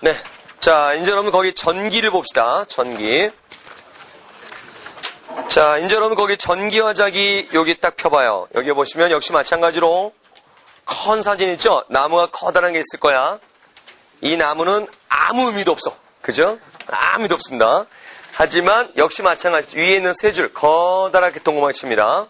네. 자, 이제 여러분 거기 전기를 봅시다. 전기. 자, 이제 여러분 거기 전기화자기 여기 딱 펴봐요. 여기 보시면 역시 마찬가지로 큰 사진 있죠? 나무가 커다란 게 있을 거야. 이 나무는 아무 의미도 없어. 그죠? 아무 의미도 없습니다. 하지만 역시 마찬가지 위에 있는 세 줄 커다랗게 동그랗게 칩니다.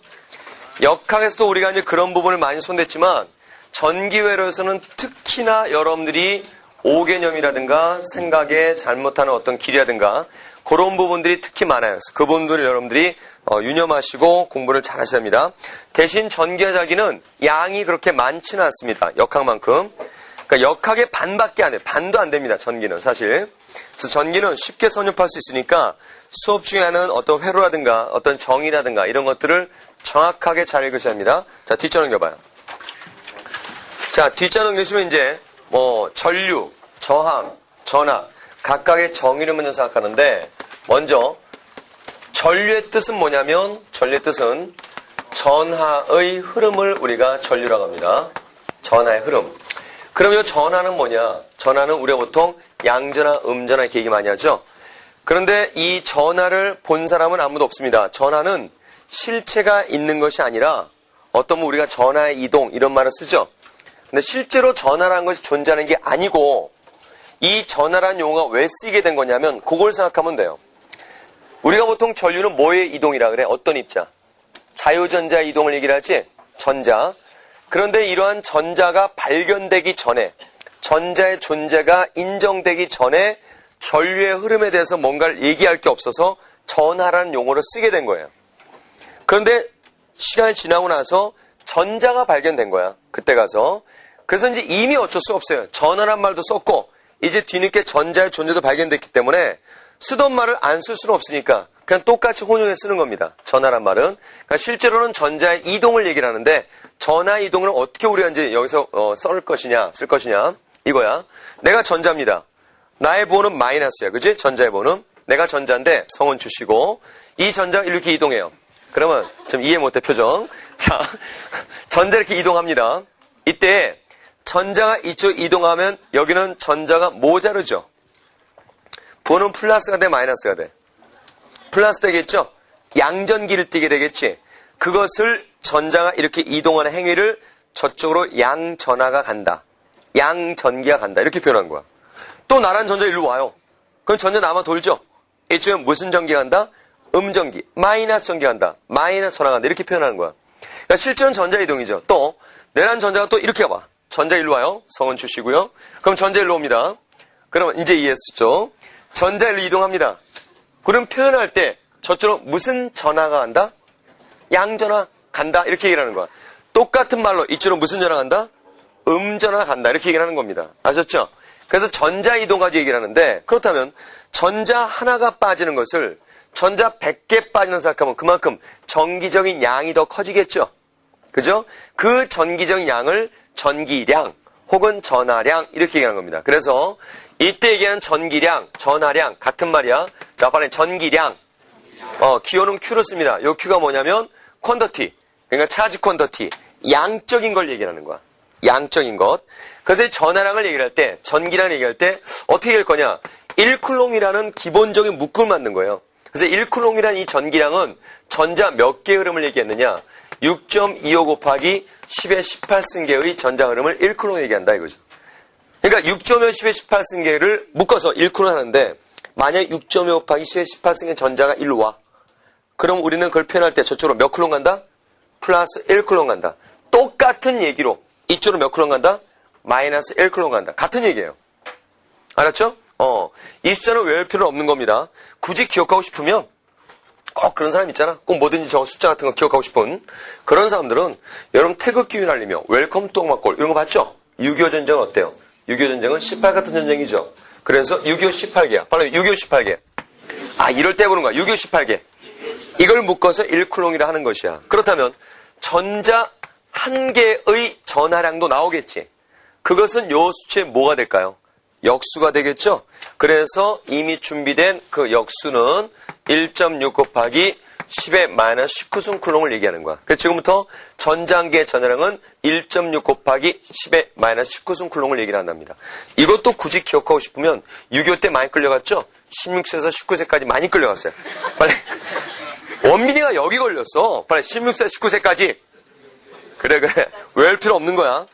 역학에서도 우리가 이제 그런 부분을 많이 손댔지만 전기회로에서는 특히나 여러분들이 오개념이라든가 생각에 잘못하는 어떤 길이라든가 그런 부분들이 특히 많아요. 그래서 그 부분들을 여러분들이 유념하시고 공부를 잘 하셔야 합니다. 대신 전기화자기는 양이 그렇게 많지는 않습니다. 역학만큼. 그러니까 역학의 반밖에 안 돼요. 반도 안 됩니다. 전기는 사실. 그래서 전기는 쉽게 선입할 수 있으니까 수업 중에 하는 어떤 회로라든가 어떤 정의라든가 이런 것들을 정확하게 잘 읽으셔야 합니다. 자, 뒷자 넘겨봐요. 자, 뒷자 넘기시면 이제 전류, 저항, 전하 각각의 정의를 먼저 생각하는데 먼저 전류의 뜻은 뭐냐면 전류의 뜻은 전하의 흐름을 우리가 전류라고 합니다. 전하의 흐름. 그럼 이 전하는 뭐냐? 전하는 우리가 보통 양전하, 음전하 이렇게 얘기 많이 하죠. 그런데 이 전하를 본 사람은 아무도 없습니다. 전하는 실체가 있는 것이 아니라 어떤 우리가 전하의 이동 이런 말을 쓰죠. 근데 실제로 전하라는 것이 존재하는 게 아니고 이 전하라는 용어가 왜 쓰이게 된 거냐면 그걸 생각하면 돼요. 우리가 보통 전류는 뭐의 이동이라 그래? 어떤 입자? 자유전자의 이동을 얘기를 하지? 전자. 그런데 이러한 전자가 발견되기 전에 전자의 존재가 인정되기 전에 전류의 흐름에 대해서 뭔가를 얘기할 게 없어서 전하라는 용어를 쓰게 된 거예요. 그런데 시간이 지나고 나서 전자가 발견된 거야. 그때 가서. 그래서 이제 이미 어쩔 수 없어요. 전하란 말도 썼고 이제 뒤늦게 전자의 존재도 발견됐기 때문에 쓰던 말을 안 쓸 수는 없으니까 그냥 똑같이 혼용해 쓰는 겁니다. 전하란 말은. 그러니까 실제로는 전자의 이동을 얘기를 하는데 전하 이동을 어떻게 우리가 이제 여기서 쓸 것이냐 이거야. 내가 전자입니다. 나의 부호는 마이너스야. 그지? 전자의 부호는. 내가 전자인데 성은 주시고 이 전자가 이렇게 이동해요. 그러면 좀 이해 못해 표정. 자, 전자 이렇게 이동합니다. 이때 전자가 이쪽 이동하면 여기는 전자가 모자르죠. 부호는 플러스가 돼 마이너스가 돼? 플러스 되겠죠? 양전기를 띠게 되겠지. 그것을 전자가 이렇게 이동하는 행위를 저쪽으로 양전하가 간다. 양전기가 간다. 이렇게 표현한 거야. 또 나란 전자 일로 와요. 그럼 전자 남아 돌죠? 이쪽에 무슨 전기가 간다? 음전기. 마이너스 전기가 간다. 마이너스 전화가 간다. 이렇게 표현하는 거야. 그러니까 실제는 전자 이동이죠. 또 내란 전자가 또 이렇게 와봐. 전자 일로 와요. 성은 주시고요. 그럼 전자 일로 옵니다. 그러면 이제 이해했죠? 전자 일로 이동합니다. 그럼 표현할 때 저쪽으로 무슨 전화가 간다? 양전화 간다. 이렇게 얘기를 하는 거야. 똑같은 말로 이쪽으로 무슨 전화 간다? 음전화 간다. 이렇게 얘기를 하는 겁니다. 아셨죠? 그래서 전자 이동 가지고 얘기를 하는데 그렇다면 전자 하나가 빠지는 것을 전자 100개 빠지는 생각하면 그만큼 전기적인 양이 더 커지겠죠? 그죠? 그 전기적인 양을 전기량 혹은 전하량 이렇게 얘기하는 겁니다. 그래서 이때 얘기하는 전기량, 전하량 같은 말이야. 자, 빨리 전기량. 기호는 Q로 씁니다. 요 Q가 뭐냐면 퀀터티. 그러니까 차지 퀀터티. 양적인 걸 얘기하는 거야. 양적인 것. 그래서 전하량을 얘기할 때, 전기량을 얘기할 때 어떻게 얘기할 거냐? 1쿨롱이라는 기본적인 묶음을 만든 거예요. 그래서 1쿨롱이라는 이 전기량은 전자 몇 개의 흐름을 얘기했느냐? 6.25 곱하기 10의 18승계의 전자 흐름을 1쿨롱 얘기한다 이거죠. 그러니까 6.25 10의 18승계를 묶어서 1쿨롱 하는데 만약 6.25 곱하기 10의 18승계 전자가 일로 와. 그럼 우리는 그걸 표현할 때 저쪽으로 몇 쿨롱 간다? 플러스 1쿨롱 간다. 똑같은 얘기로 이쪽으로 몇 쿨롱 간다? 마이너스 1쿨롱 간다. 같은 얘기예요. 알았죠? 이 숫자는 외울 필요는 없는 겁니다. 굳이 기억하고 싶으면 꼭 그런 사람 있잖아. 꼭 뭐든지 저 숫자 같은 거 기억하고 싶은 그런 사람들은 여러분 태극기 휘날리며 웰컴 투 억막골 이런 거 봤죠? 6.25 전쟁은 어때요? 6.25 전쟁은 18 같은 전쟁이죠. 그래서 6.25 18개야. 바로 6.25 18개. 이럴 때 보는 거야. 6.25 18개. 이걸 묶어서 1쿨롱이라 하는 것이야. 그렇다면 전자 한 개의 전하량도 나오겠지. 그것은 요 수치의 뭐가 될까요? 역수가 되겠죠? 그래서 이미 준비된 그 역수는 1.6 곱하기 10의 마이너스 19승 쿨롱을 얘기하는 거야. 그래서 지금부터 전자한계의 전하량은 1.6 곱하기 10의 마이너스 19승 쿨롱을 얘기를 한답니다. 이것도 굳이 기억하고 싶으면 6.25 때 많이 끌려갔죠? 16세에서 19세까지 많이 끌려갔어요. 빨리. 원민이가 여기 걸렸어. 빨리 16세, 19세까지. 그래. 외울 필요 없는 거야.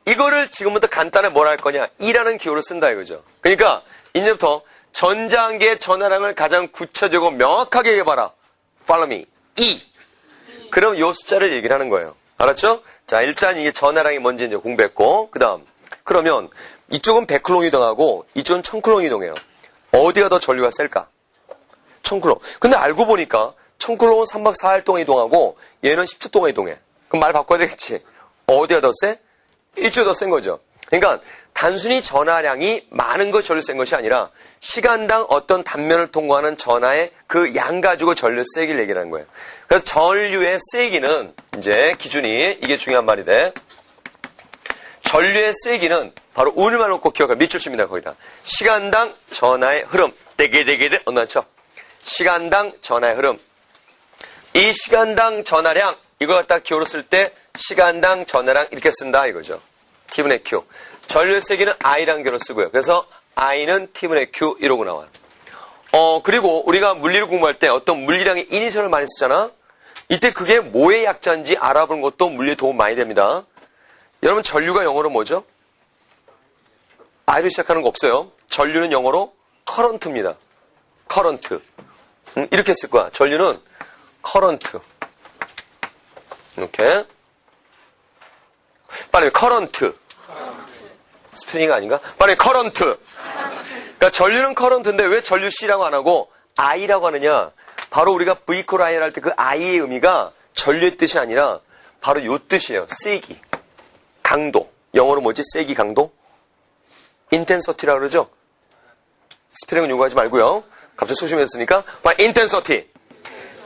이거를 지금부터 간단하게 뭐라 할 거냐? E라는 기호를 쓴다 이거죠. 그러니까 이제부터 전자한계의 전하량을 가장 구체적이고 명확하게 얘기해봐라. Follow me. E. 그럼 요 숫자를 얘기를 하는 거예요. 알았죠? 자, 일단 이게 전하량이 뭔지 이제 공부했고, 그 다음. 그러면 이쪽은 100쿨롱 이동하고 이쪽은 1000쿨롱 이동해요. 어디가 더 전류가 셀까? 1000쿨롱. 근데 알고 보니까 1000쿨롱은 3박 4일 동안 이동하고 얘는 10초 동안 이동해. 그럼 말 바꿔야 되겠지. 어디가 더 세? 이쪽이 더 센 거죠. 그러니까 단순히 전하량이 많은 것이 전류 센 것이 아니라 시간당 어떤 단면을 통과하는 전하의 그 양 가지고 전류 세기를 얘기하는 거예요. 그래서 전류의 세기는 이제 기준이 이게 중요한 말이 돼. 전류의 세기는 바로 운을만 놓고 기억하 밑줄 칩니다. 거기다. 시간당 전하의 흐름. 대게대게대 언나쳐. 시간당 전하의 흐름. 이 시간당 전하량 이거 갖다 기호로 쓸 때 시간당 전하량 이렇게 쓴다 이거죠. T분의 Q. 전류의 세기는 I라는 기호로 쓰고요. 그래서 I는 T분의 Q 이러고 나와요. 그리고 우리가 물리를 공부할 때 어떤 물리량의 이니셜을 많이 쓰잖아. 이때 그게 뭐의 약자인지 알아보는 것도 물리에 도움 많이 됩니다. 여러분 전류가 영어로 뭐죠? I로 시작하는 거 없어요. 전류는 영어로 current입니다. current. 이렇게 쓸 거야. 전류는 current. 이렇게. 빨리 current. 스페링이 아닌가? 빨리 current. 그러니까 전류는 current인데 왜 전류 C라고 안 하고 I라고 하느냐? 바로 우리가 V콜 IR 할 때 그 I의 의미가 전류의 뜻이 아니라 바로 요 뜻이에요. 세기. 강도. 영어로 뭐지? 세기 강도? intensity라고 그러죠? 스페링은 요구하지 말고요. 갑자기 소심했으니까. intensity.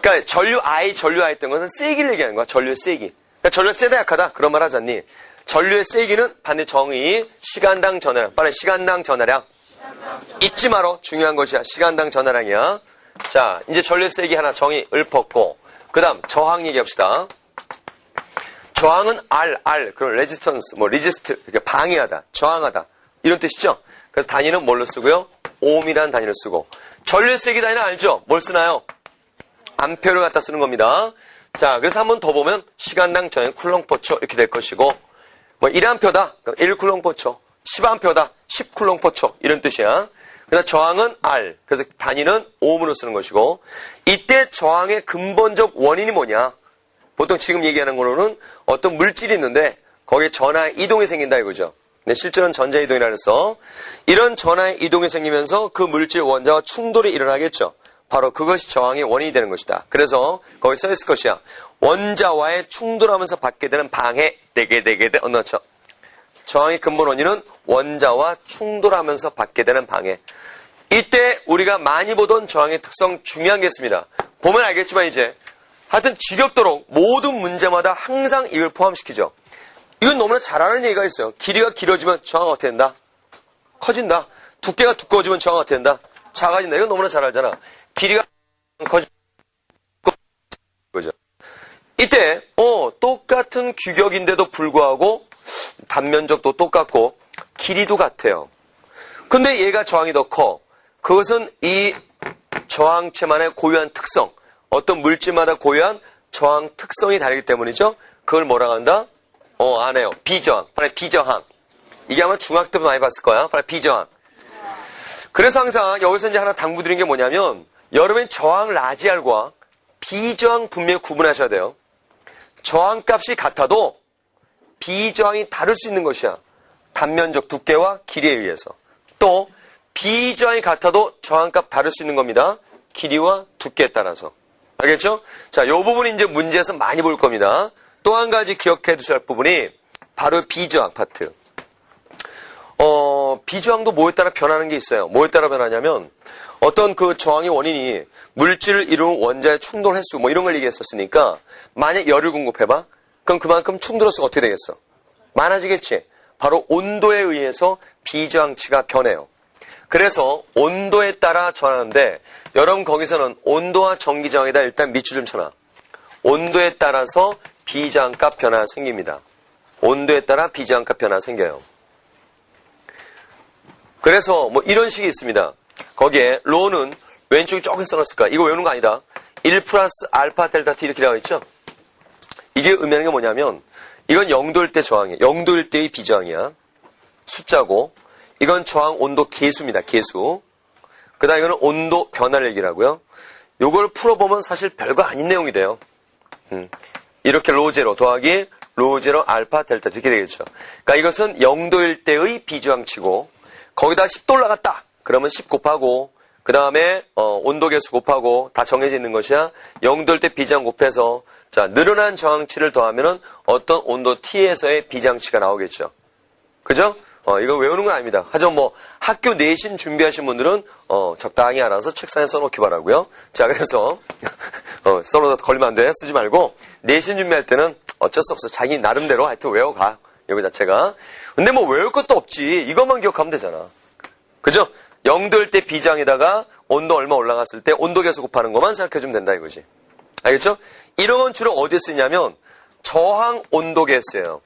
그러니까 전류 I 했던 것은 세기를 얘기하는 거야. 전류의 세기. 그러니까 전류가 세다 약하다. 그런 말 하지 않니? 전류의 세기는 반대 정의 시간당 전하량. 빨리 시간당 전하량. 잊지 마라. 중요한 것이야. 시간당 전하량이야. 자, 이제 전류의 세기 하나 정의 읊었고 그 다음 저항 얘기합시다. 저항은 R. 그럼 resistance, resist, 이렇게 방해하다, 저항하다 이런 뜻이죠. 그래서 단위는 뭘로 쓰고요? 옴이라는 단위를 쓰고 전류의 세기 단위는 알죠? 뭘 쓰나요? 암페어를 갖다 쓰는 겁니다. 자, 그래서 한 번 더 보면 시간당 전행 쿨롱포초 이렇게 될 것이고 1암페어다. 1쿨롱포초. 10암페어다. 10쿨롱포초. 이런 뜻이야. 그래서 저항은 R. 그래서 단위는 옴으로 쓰는 것이고 이때 저항의 근본적 원인이 뭐냐? 보통 지금 얘기하는 거로는 어떤 물질이 있는데 거기에 전하 이동이 생긴다 이거죠. 근데 실제로는 전자 이동이라 해서 이런 전하의 이동이 생기면서 그 물질 원자와 충돌이 일어나겠죠. 바로 그것이 저항의 원인이 되는 것이다. 그래서 거기 써 있을 것이야. 원자와의 충돌하면서 받게 되는 방해, 대게대게대 언어처. 저항의 근본 원인은 원자와 충돌하면서 받게 되는 방해. 이때 우리가 많이 보던 저항의 특성 중요한 게 있습니다. 보면 알겠지만 이제 하여튼 지겹도록 모든 문제마다 항상 이걸 포함시키죠. 이건 너무나 잘 아는 얘기가 있어요. 길이가 길어지면 저항은 어떻게 된다? 커진다. 두께가 두꺼워지면 저항은 어떻게 된다? 작아진다. 이건 너무나 잘 알잖아. 길이가 커지는 거죠. 이때 똑같은 규격인데도 불구하고 단면적도 똑같고 길이도 같아요. 근데 얘가 저항이 더 커. 그것은 이 저항체만의 고유한 특성, 어떤 물질마다 고유한 저항 특성이 다르기 때문이죠. 그걸 뭐라고 한다? 안 해요. 비저항. 비저항. 이게 아마 중학교 때부터 많이 봤을 거야. 비저항. 그래서 항상 여기서 이제 하나 당부드린 게 뭐냐면 여러분이 저항 라지알과 비저항 분명히 구분하셔야 돼요. 저항값이 같아도 비저항이 다를 수 있는 것이야. 단면적 두께와 길이에 의해서. 또 비저항이 같아도 저항값 다를 수 있는 겁니다. 길이와 두께에 따라서. 알겠죠? 자, 이 부분이 이제 문제에서 많이 볼 겁니다. 또 한 가지 기억해 두셔야 할 부분이 바로 비저항 파트. 비저항도 뭐에 따라 변하는 게 있어요. 뭐에 따라 변하냐면 어떤 그 저항의 원인이 물질을 이루는 원자의 충돌 횟수 이런 걸 얘기했었으니까 만약 열을 공급해봐. 그럼 그만큼 충돌 횟수가 어떻게 되겠어? 많아지겠지. 바로 온도에 의해서 비저항치가 변해요. 그래서 온도에 따라 전하는데 여러분 거기서는 온도와 전기 저항에다 일단 밑줄 좀 쳐놔. 온도에 따라서 비저항값 변화 생깁니다. 온도에 따라 비저항값 변화 생겨요. 그래서 뭐 이런 식이 있습니다. 거기에 로는 왼쪽에 조금 써놨을 거야. 이거 외우는 거 아니다. 1 플러스 알파 델타 t 이렇게 나와 있죠? 이게 의미하는 게 뭐냐면 이건 0도일 때 저항이에요. 0도일 때의 비저항이야. 숫자고 이건 저항 온도 계수입니다. 계수. 그 다음 이거는 온도 변화를 얘기하고요. 요걸 풀어보면 사실 별거 아닌 내용이 돼요. 이렇게 로제로 더하기 로제로 알파 델타 이렇게 되겠죠. 그러니까 이것은 0도일 때의 비저항치고 거기다 10도 올라갔다. 그러면 10 곱하고 그 다음에 온도 계수 곱하고 다 정해져 있는 것이야. 0도일 때 비저항 곱해서 자 늘어난 저항치를 더하면은 어떤 온도 T에서의 비저항치가 나오겠죠. 그죠? 이거 외우는 건 아닙니다. 하지만 뭐 학교 내신 준비하신 분들은 적당히 알아서 책상에 써놓기 바라고요. 자 그래서 써놓다 걸리면 안 돼. 쓰지 말고 내신 준비할 때는 어쩔 수 없어. 자기 나름대로 하여튼 외워가. 이거 자체가. 근데 뭐 외울 것도 없지. 이것만 기억하면 되잖아. 그죠? 0도일 때 비저항에다가 온도 얼마 올라갔을 때 온도 계수 곱하는 것만 생각해주면 된다 이거지. 알겠죠? 이런 건 주로 어디에 쓰냐면 저항 온도계에 쓰여요.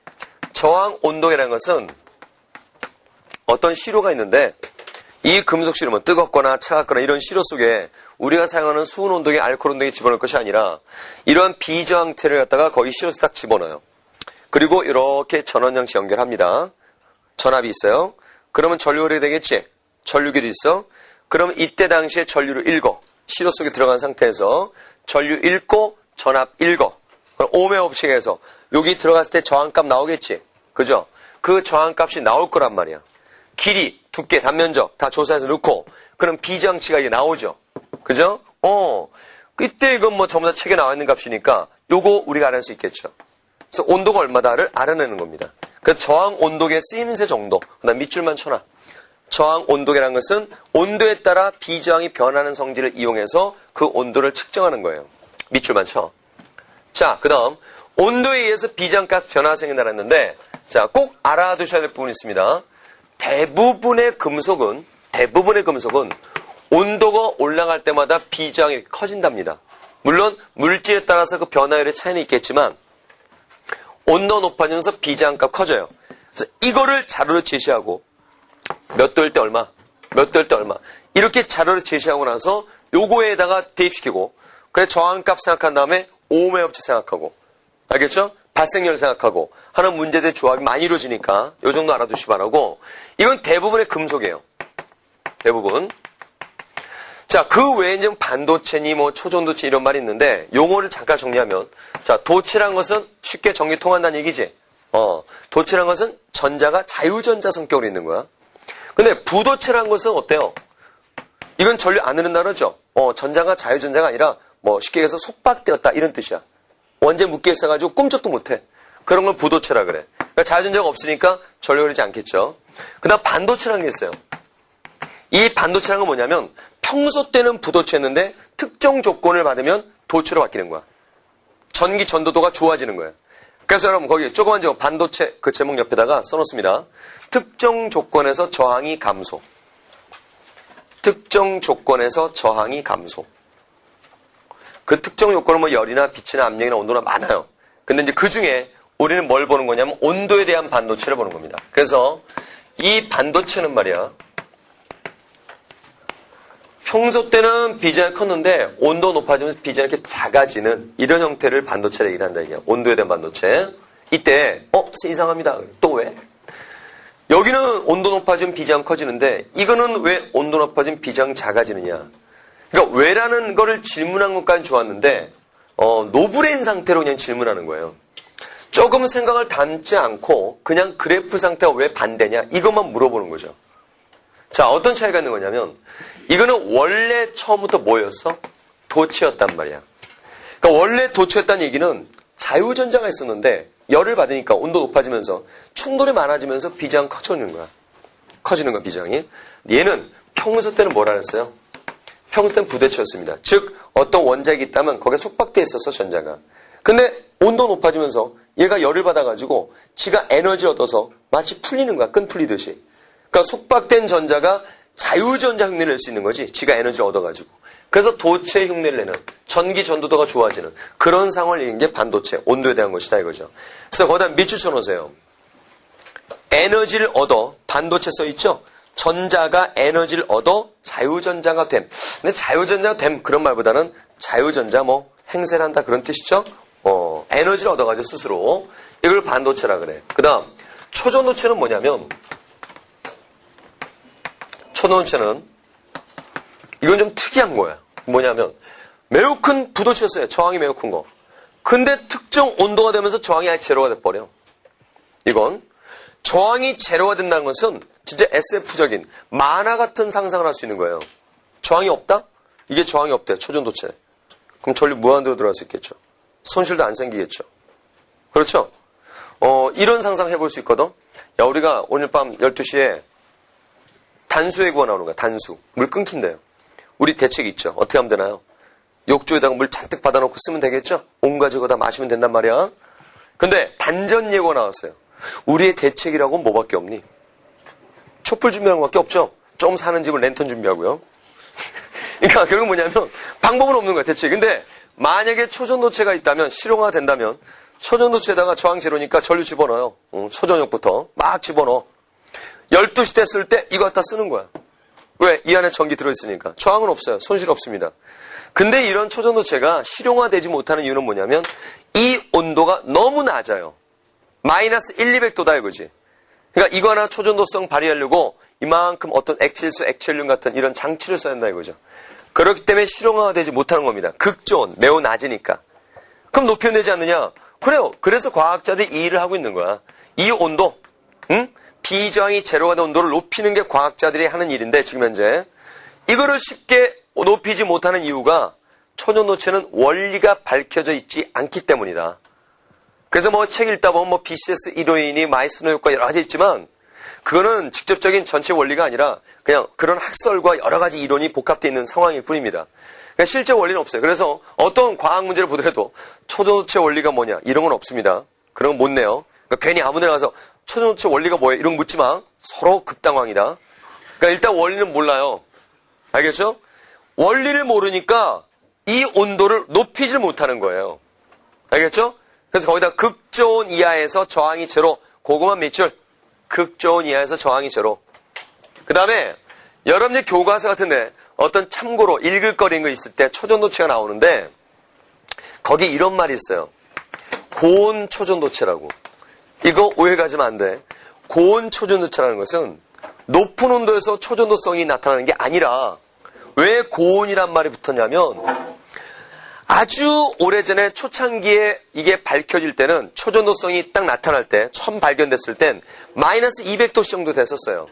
저항 온도계라는 것은 어떤 시료가 있는데 이 금속 시료는 뜨겁거나 차갑거나 이런 시료 속에 우리가 사용하는 수은 온도계, 알코올 온도계 집어넣을 것이 아니라 이러한 비저항체를 갖다가 거기 시료에서 딱 집어넣어요. 그리고 이렇게 전원 장치 연결합니다. 전압이 있어요. 그러면 전류가 되겠지? 전류기도 있어. 그러면 이때 당시에 전류를 읽어. 시료 속에 들어간 상태에서 전류 읽고 전압 읽어. 그럼 오메 법칙에서 여기 들어갔을 때 저항값 나오겠지? 그죠? 그 저항값이 나올 거란 말이야. 길이, 두께, 단면적 다 조사해서 넣고 그럼 비저항치가 이게 나오죠. 그죠? 이때 이건 뭐 전부 다 책에 나와 있는 값이니까 요거 우리가 알아낼 수 있겠죠. 그래서 온도가 얼마다를 알아내는 겁니다. 그래서 저항 온도계 쓰임새 정도. 그다음 밑줄만 쳐놔. 저항 온도계라는 것은 온도에 따라 비저항이 변하는 성질을 이용해서 그 온도를 측정하는 거예요. 밑줄만 쳐. 자, 그 다음 온도에 의해서 비저항값 변화가 생긴다고 했는데 자, 꼭 알아두셔야 될 부분이 있습니다. 대부분의 금속은 온도가 올라갈 때마다 비저항이 커진답니다. 물론 물질에 따라서 그 변화율의 차이는 있겠지만 온도 높아지면서 비저항값 커져요. 그래서 이거를 자료로 제시하고 몇 도일 때 얼마, 몇 도일 때 얼마 이렇게 자료를 제시하고 나서 요거에다가 대입시키고 그래서 저항값 생각한 다음에 오음의 법칙 생각하고 알겠죠? 발생률 생각하고 하는 문제들 조합이 많이 이루어지니까 요 정도 알아두시기 바라고 이건 대부분의 금속이에요. 대부분. 자, 그 외에 이제 반도체니 뭐 초전도체 이런 말이 있는데 용어를 잠깐 정리하면 자, 도체란 것은 쉽게 전기 통한다는 얘기지. 도체란 것은 전자가 자유전자 성격으로 있는 거야. 근데 부도체란 것은 어때요? 이건 전류 안 흐른다 그러죠. 전자가 자유전자가 아니라 뭐 쉽게 얘기해서 속박되었다 이런 뜻이야. 원재 묶여 있어가지고 꿈쩍도 못해. 그런 걸 부도체라 그래. 그러니까 자유전자가 없으니까 전류 흐르지 않겠죠. 그 다음 반도체라는 게 있어요. 이 반도체라는 건 뭐냐면 평소 때는 부도체였는데 특정 조건을 받으면 도체로 바뀌는 거야. 전기 전도도가 좋아지는 거예요. 그래서 여러분 거기 조그만 제목 반도체 그 제목 옆에다가 써놓습니다. 특정 조건에서 저항이 감소. 특정 조건에서 저항이 감소. 그 특정 요건은 뭐 열이나 빛이나 압력이나 온도나 많아요. 근데 이제 그 중에 우리는 뭘 보는 거냐면 온도에 대한 반도체를 보는 겁니다. 그래서 이 반도체는 말이야. 평소 때는 비저항이 컸는데 온도 높아지면서 비저항이 이렇게 작아지는 이런 형태를 반도체라 얘기를 한다. 이게 온도에 대한 반도체. 이때 이상합니다. 또 왜? 여기는 온도 높아지면 비저항 커지는데 이거는 왜 온도 높아지면 비저항 작아지느냐. 그러니까 왜라는 거를 질문한 것까지 좋았는데 노브레인 상태로 그냥 질문하는 거예요. 조금 생각을 담지 않고 그냥 그래프 상태가 왜 반대냐 이것만 물어보는 거죠. 자, 어떤 차이가 있는 거냐면 이거는 원래 처음부터 뭐였어? 도체였단 말이야. 그러니까 원래 도체였다는 얘기는 자유전자가 있었는데 열을 받으니까 온도 높아지면서 충돌이 많아지면서 비저항 커지는 거야. 커지는 거야, 비저항이. 얘는 평소 때는 뭐라 그랬어요? 평소 때는 부대체였습니다. 즉 어떤 원자핵이 있다면 거기에 속박되어 있었어, 전자가. 근데 온도 높아지면서 얘가 열을 받아가지고 지가 에너지를 얻어서 마치 풀리는 거야, 끈 풀리듯이. 그러니까 속박된 전자가 자유전자 흉내를 낼 수 있는 거지. 지가 에너지를 얻어가지고. 그래서 도체 흉내를 내는, 전기 전도도가 좋아지는 그런 상황을 이긴 게 반도체, 온도에 대한 것이다 이거죠. 그래서 거기다 밑줄 쳐놓으세요. 에너지를 얻어, 반도체 써있죠? 전자가 에너지를 얻어 자유전자가 됨. 근데 자유전자가 됨, 그런 말보다는 자유전자 행세를 한다 그런 뜻이죠? 에너지를 얻어가지고 스스로. 이걸 반도체라 그래. 그 다음, 초전도체는 뭐냐면, 초전도체는 이건 좀 특이한 거야. 뭐냐면 매우 큰 부도체였어요. 저항이 매우 큰 거. 근데 특정 온도가 되면서 저항이 아예 제로가 돼버려. 이건 저항이 제로가 된다는 것은 진짜 SF적인 만화 같은 상상을 할 수 있는 거예요. 저항이 없다? 이게 저항이 없대. 초전도체. 그럼 전류 무한대로 들어갈 수 있겠죠. 손실도 안 생기겠죠. 그렇죠? 이런 상상 해볼 수 있거든. 야, 우리가 오늘 밤 12시에 단수해구가 나오는 거야. 단수. 물 끊긴대요. 우리 대책이 있죠. 어떻게 하면 되나요? 욕조에다가 물 잔뜩 받아놓고 쓰면 되겠죠? 온 가지고 다 마시면 된단 말이야. 근데 단전 예고가 나왔어요. 우리의 대책이라고 뭐밖에 없니? 촛불 준비하는 것밖에 없죠? 좀 사는 집을 랜턴 준비하고요. 그러니까 결국 뭐냐면 방법은 없는 거야, 대책. 근데 만약에 초전도체가 있다면, 실용화가 된다면 초전도체에다가 저항 제로니까 전류 집어넣어요. 초전역부터 막 집어넣어. 12시 됐을 때 이거 갖다 쓰는 거야. 왜? 이 안에 전기 들어있으니까. 저항은 없어요. 손실 없습니다. 근데 이런 초전도체가 실용화되지 못하는 이유는 뭐냐면 이 온도가 너무 낮아요. 마이너스 200도다 이거지. 그러니까 이거 하나 초전도성 발휘하려고 이만큼 어떤 액칠수, 액체륨 같은 이런 장치를 써야 한다 이거죠. 그렇기 때문에 실용화가 되지 못하는 겁니다. 극저온, 매우 낮으니까. 그럼 높이면 되지 않느냐? 그래요. 그래서 과학자들이 이 일을 하고 있는 거야. 이 온도, 비저항이 제로가 된 온도를 높이는 게 과학자들이 하는 일인데 지금 현재 이거를 쉽게 높이지 못하는 이유가 초전도체는 원리가 밝혀져 있지 않기 때문이다. 그래서 책 읽다 보면 BCS 1호인이 마이스너 효과 여러 가지 있지만 그거는 직접적인 전체 원리가 아니라 그냥 그런 학설과 여러 가지 이론이 복합되어 있는 상황일 뿐입니다. 그러니까 실제 원리는 없어요. 그래서 어떤 과학 문제를 보더라도 초전도체 원리가 뭐냐 이런 건 없습니다. 그런 건 못 내요. 그러니까 괜히 아무 데나 가서 초전도체 원리가 뭐예요? 이런 거 묻지 마. 서로 극당황이다. 그러니까 일단 원리는 몰라요. 알겠죠? 원리를 모르니까 이 온도를 높이질 못하는 거예요. 알겠죠? 그래서 거기다 극저온 이하에서 저항이 제로. 그거만 밑줄. 극저온 이하에서 저항이 제로. 그 다음에 여러분들 교과서 같은데 어떤 참고로 읽을 거리인 거 있을 때 초전도체가 나오는데 거기 이런 말이 있어요. 고온 초전도체라고. 이거 오해 가지면 안 돼. 고온 초전도체라는 것은 높은 온도에서 초전도성이 나타나는 게 아니라 왜 고온이란 말이 붙었냐면 아주 오래전에 초창기에 이게 밝혀질 때는 초전도성이 딱 나타날 때 처음 발견됐을 땐 마이너스 200도 정도 됐었어요.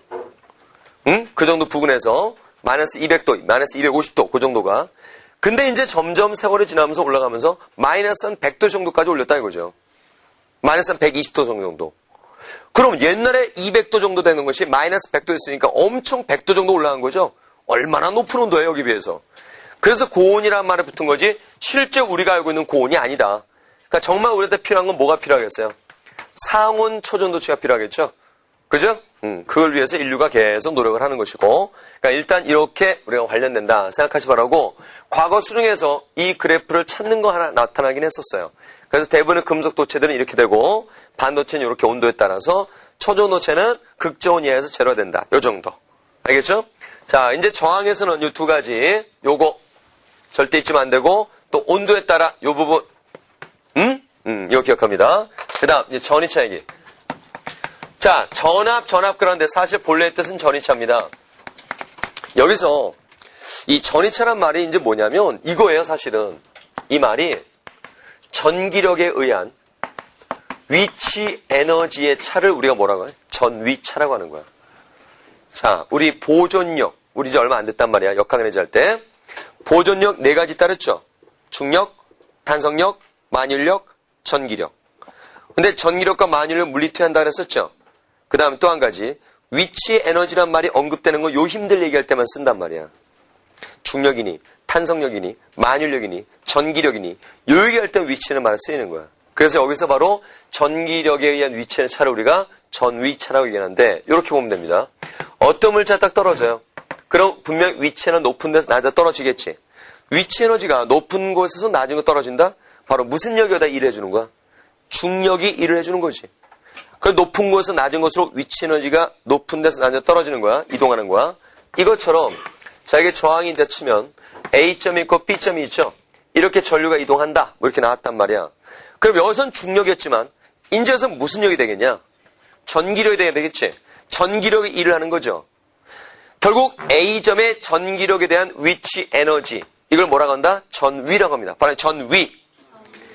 그 정도 부근에서 마이너스 200도, 마이너스 250도 그 정도가. 근데 이제 점점 세월이 지나면서 올라가면서 마이너스 한 100도 정도까지 올렸다 이거죠. 마이너스 한 120도 정도. 그럼 옛날에 200도 정도 되는 것이 마이너스 100도였으니까 엄청 100도 정도 올라간 거죠. 얼마나 높은 온도예요 여기 비해서. 그래서 고온이라는 말에 붙은 거지 실제 우리가 알고 있는 고온이 아니다. 그러니까 정말 우리한테 필요한 건 뭐가 필요하겠어요? 상온 초전도체가 필요하겠죠. 그죠? 그걸 위해서 인류가 계속 노력을 하는 것이고, 그러니까 일단 이렇게 우리가 관련된다 생각하시 바라고, 과거 수능에서 이 그래프를 찾는 거 하나 나타나긴 했었어요. 그래서 대부분의 금속 도체들은 이렇게 되고, 반도체는 이렇게 온도에 따라서, 초전도체는 극저온 이하에서 제로된다. 요 정도. 알겠죠? 자, 이제 저항에서는 요 두 가지, 요거 절대 잊으면 안 되고, 또 온도에 따라 요 부분, 이거 기억합니다. 그 다음, 이제 전이차 얘기. 자, 전압 그런데 사실 본래의 뜻은 전이차입니다. 여기서 이 전이차란 말이 이제 뭐냐면 이거예요, 사실은. 이 말이 전기력에 의한 위치 에너지의 차를 우리가 뭐라고 해요? 전위차라고 하는 거야. 자, 우리 보존력, 우리 이제 얼마 안 됐단 말이야. 역학 에너지 할 때. 보존력 4가지 따르죠. 중력, 탄성력, 만율력, 전기력. 근데 전기력과 만율력 물리투한다 그랬었죠. 그 다음에 또 한 가지 위치 에너지란 말이 언급되는 거 요 힘들 얘기할 때만 쓴단 말이야. 중력이니 탄성력이니 만율력이니 전기력이니 요 얘기할 때 위치는 말을 쓰이는 거야. 그래서 여기서 바로 전기력에 의한 위치의 차를 우리가 전위차라고 얘기하는데 이렇게 보면 됩니다. 어떤 물체가 딱 떨어져요. 그럼 분명 위치 에너지 높은 데서 낮아 떨어지겠지. 위치 에너지가 높은 곳에서 낮은 곳 떨어진다? 바로 무슨 역이 여기다 일을 해주는 거야? 중력이 일을 해주는 거지. 그 높은 곳에서 낮은 곳으로 위치 에너지가 높은 데서 낮은 데 떨어지는 거야. 이동하는 거야. 이것처럼 자기의 저항이 있다 치면 A점이 있고 B점이 있죠. 이렇게 전류가 이동한다. 뭐 이렇게 나왔단 말이야. 그럼 여기선 중력이었지만 인제에서 무슨 역이 되겠냐? 전기력이 되겠지. 전기력이 일을 하는 거죠. 결국 A점의 전기력에 대한 위치 에너지, 이걸 뭐라고 한다? 전위라고 합니다. 바로 전위.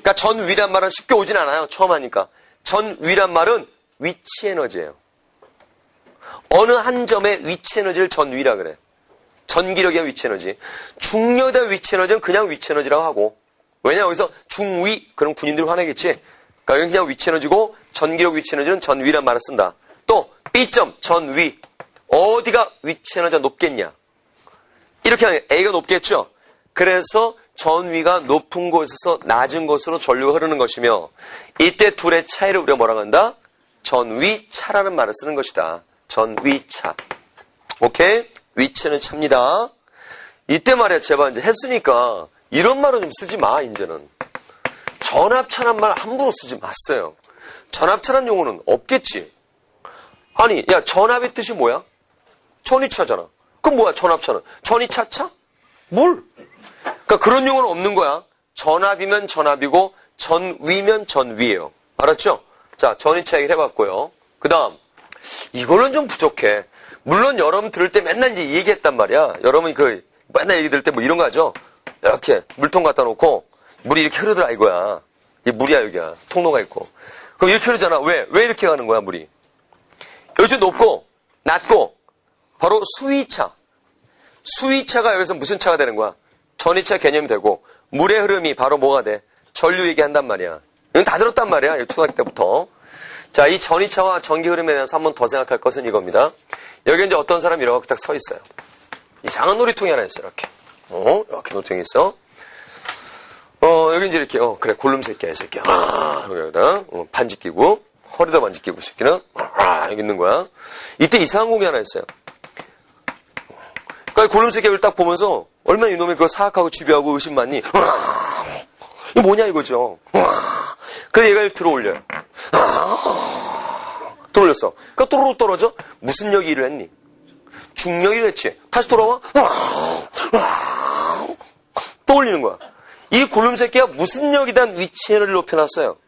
그러니까 전위란 말은 쉽게 오진 않아요. 처음 하니까. 전위란 말은 위치 에너지예요. 어느 한 점의 위치 에너지를 전위라 그래. 전기력에 대한 위치 에너지. 중력에 대한 위치 에너지는 그냥 위치 에너지라고 하고. 왜냐 여기서 중위, 그럼 군인들이 화내겠지. 그러니까 이건 그냥 위치 에너지고 전기력 위치 에너지는 전위란 말을 쓴다. 또 B점 전위. 어디가 위치 에너지가 높겠냐? 이렇게 하면 A가 높겠죠? 그래서 전위가 높은 곳에서 낮은 곳으로 전류가 흐르는 것이며 이때 둘의 차이를 우리가 뭐라고 한다? 전위차라는 말을 쓰는 것이다. 전위차. 오케이? 위치는 차입니다. 이때 말이야 제발 이제 했으니까 이런 말은 좀 쓰지 마 이제는. 전압차란 말 함부로 쓰지 마세요. 전압차란 용어는 없겠지. 아니 야 전압의 뜻이 뭐야? 전위차잖아. 그럼 뭐야 전압차는? 전위차차? 뭘? 그러니까 그런 용어는 없는 거야. 전압이면 전압이고 전위면 전위예요. 알았죠? 자 전위차 얘기를 해봤고요. 그 다음 이거는 좀 부족해. 물론 여러분 들을 때 맨날 이제 얘기했단 말이야. 여러분이 그 맨날 얘기 들을 때 뭐 이런 거 하죠? 이렇게 물통 갖다 놓고 물이 이렇게 흐르더라 이거야. 이 물이야 여기야. 통로가 있고. 그럼 이렇게 흐르잖아. 왜? 왜 이렇게 가는 거야 물이? 여기서 높고 낮고 바로 수위차. 수위차가 여기서 무슨 차가 되는 거야? 전위차 개념이 되고 물의 흐름이 바로 뭐가 돼? 전류 얘기한단 말이야. 이건 다 들었단 말이야. 초등학교 때부터. 자, 이 전위차와 전기 흐름에 대해서 한 번 더 생각할 것은 이겁니다. 여기 이제 어떤 사람이 이렇게 딱 서 있어요. 이상한 놀이통이 하나 있어, 이렇게. 이렇게 놀이통이 있어. 여기 이제 이렇게, 그래, 골룸 새끼야, 이 새끼야. 여기다, 반지 끼고, 허리다 반지 끼고, 이 새끼는, 여기 있는 거야. 이때 이상한 공이 하나 있어요. 그러니까 골룸 새끼를 딱 보면서, 얼마나 이놈이 그거 사악하고 집요하고 의심 많니? 이거 뭐냐, 이거죠. 그래서 얘가 들어 올려요. 들어올렸어. 그러니까 또르르 떨어져? 무슨 역이 일을 했니? 중력이 일했지. 다시 돌아와? 또 올리는 거야. 이 골룸 새끼가 무슨 역에 대한 위치 에너지를 높여놨어요?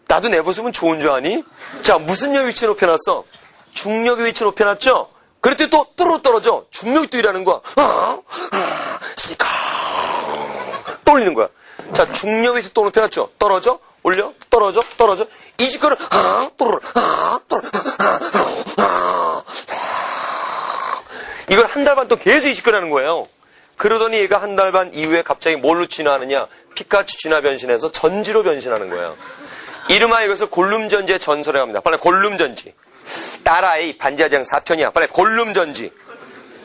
나도 내 모습은 좋은 줄 아니? 자, 무슨 역 위치 높여놨어? 중력의 위치 높여놨죠? 그랬더니 또 또르르 떨어져. 중력이 또 일하는 거야. 또 올리는 거야. 자, 중력 위치 또 높여놨죠? 떨어져? 올려? 떨어져? 떨어져? 이 짓거를 이걸 한 달 반 또 계속 이 짓거리 하는 거예요. 그러더니 얘가 한 달 반 이후에 갑자기 뭘로 진화하느냐? 피카츄 진화 변신해서 전지로 변신하는 거예요. 이름하여 이것을 골룸전지의 전설이라고 합니다. 빨리 골룸전지. 딸아이 반지하장 사편이야. 빨리 골룸전지.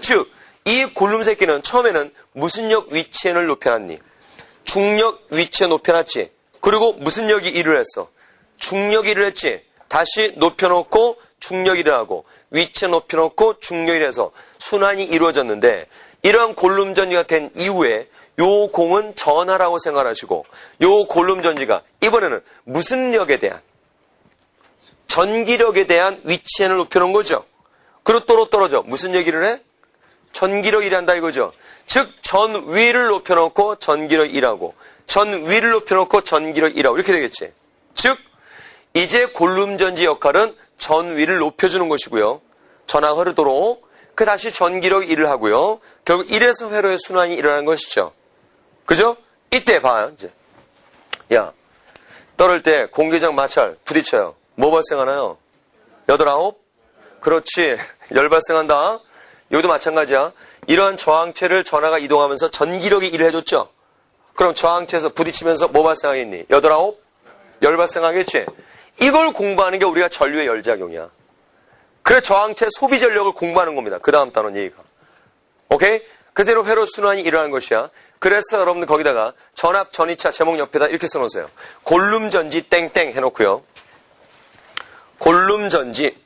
즉, 이 골룸 새끼는 처음에는 무슨 역 위치엔을 높여놨니? 중력 위치에 높여놨지. 그리고 무슨 역이 일을 했어? 중력이 일을 했지. 다시 높여놓고 중력이 일을 하고 위치에 높여놓고 중력이 일해서 순환이 이루어졌는데 이러한 골룸전지가 된 이후에 요 공은 전하라고 생각하시고 요 골룸전지가 이번에는 무슨 력에 대한 전기력에 대한 위치엔을 높여놓은 거죠. 그리고 또로 떨어져. 무슨 얘기를 해? 전기력 일한다 이거죠. 즉 전위를 높여놓고 전기력 일하고 전위를 높여놓고 전기력 일하고 이렇게 되겠지. 즉 이제 골룸전지 역할은 전위를 높여주는 것이고요. 전하가 흐르도록 그 다시 전기력 일을 하고요. 결국 1에서 회로의 순환이 일어나는 것이죠. 그죠? 이때 봐요. 이제 야 떨을 때 공기장 마찰 부딪혀요. 뭐 발생하나요? 8, 9? 그렇지. 열 발생한다. 여기도 마찬가지야. 이러한 저항체를 전하가 이동하면서 전기력이 일을 해줬죠. 그럼 저항체에서 부딪히면서 뭐 발생하겠니? 8, 9? 열 발생하겠지. 이걸 공부하는 게 우리가 전류의 열작용이야. 그래 저항체 소비 전력을 공부하는 겁니다. 그 다음 단원 얘기가. 오케이? 그대로 회로 순환이 일어나는 것이야. 그래서 여러분들 거기다가 전압, 전위차 제목 옆에다 이렇게 써놓으세요. 골룸전지 땡땡 해놓고요. 골룸전지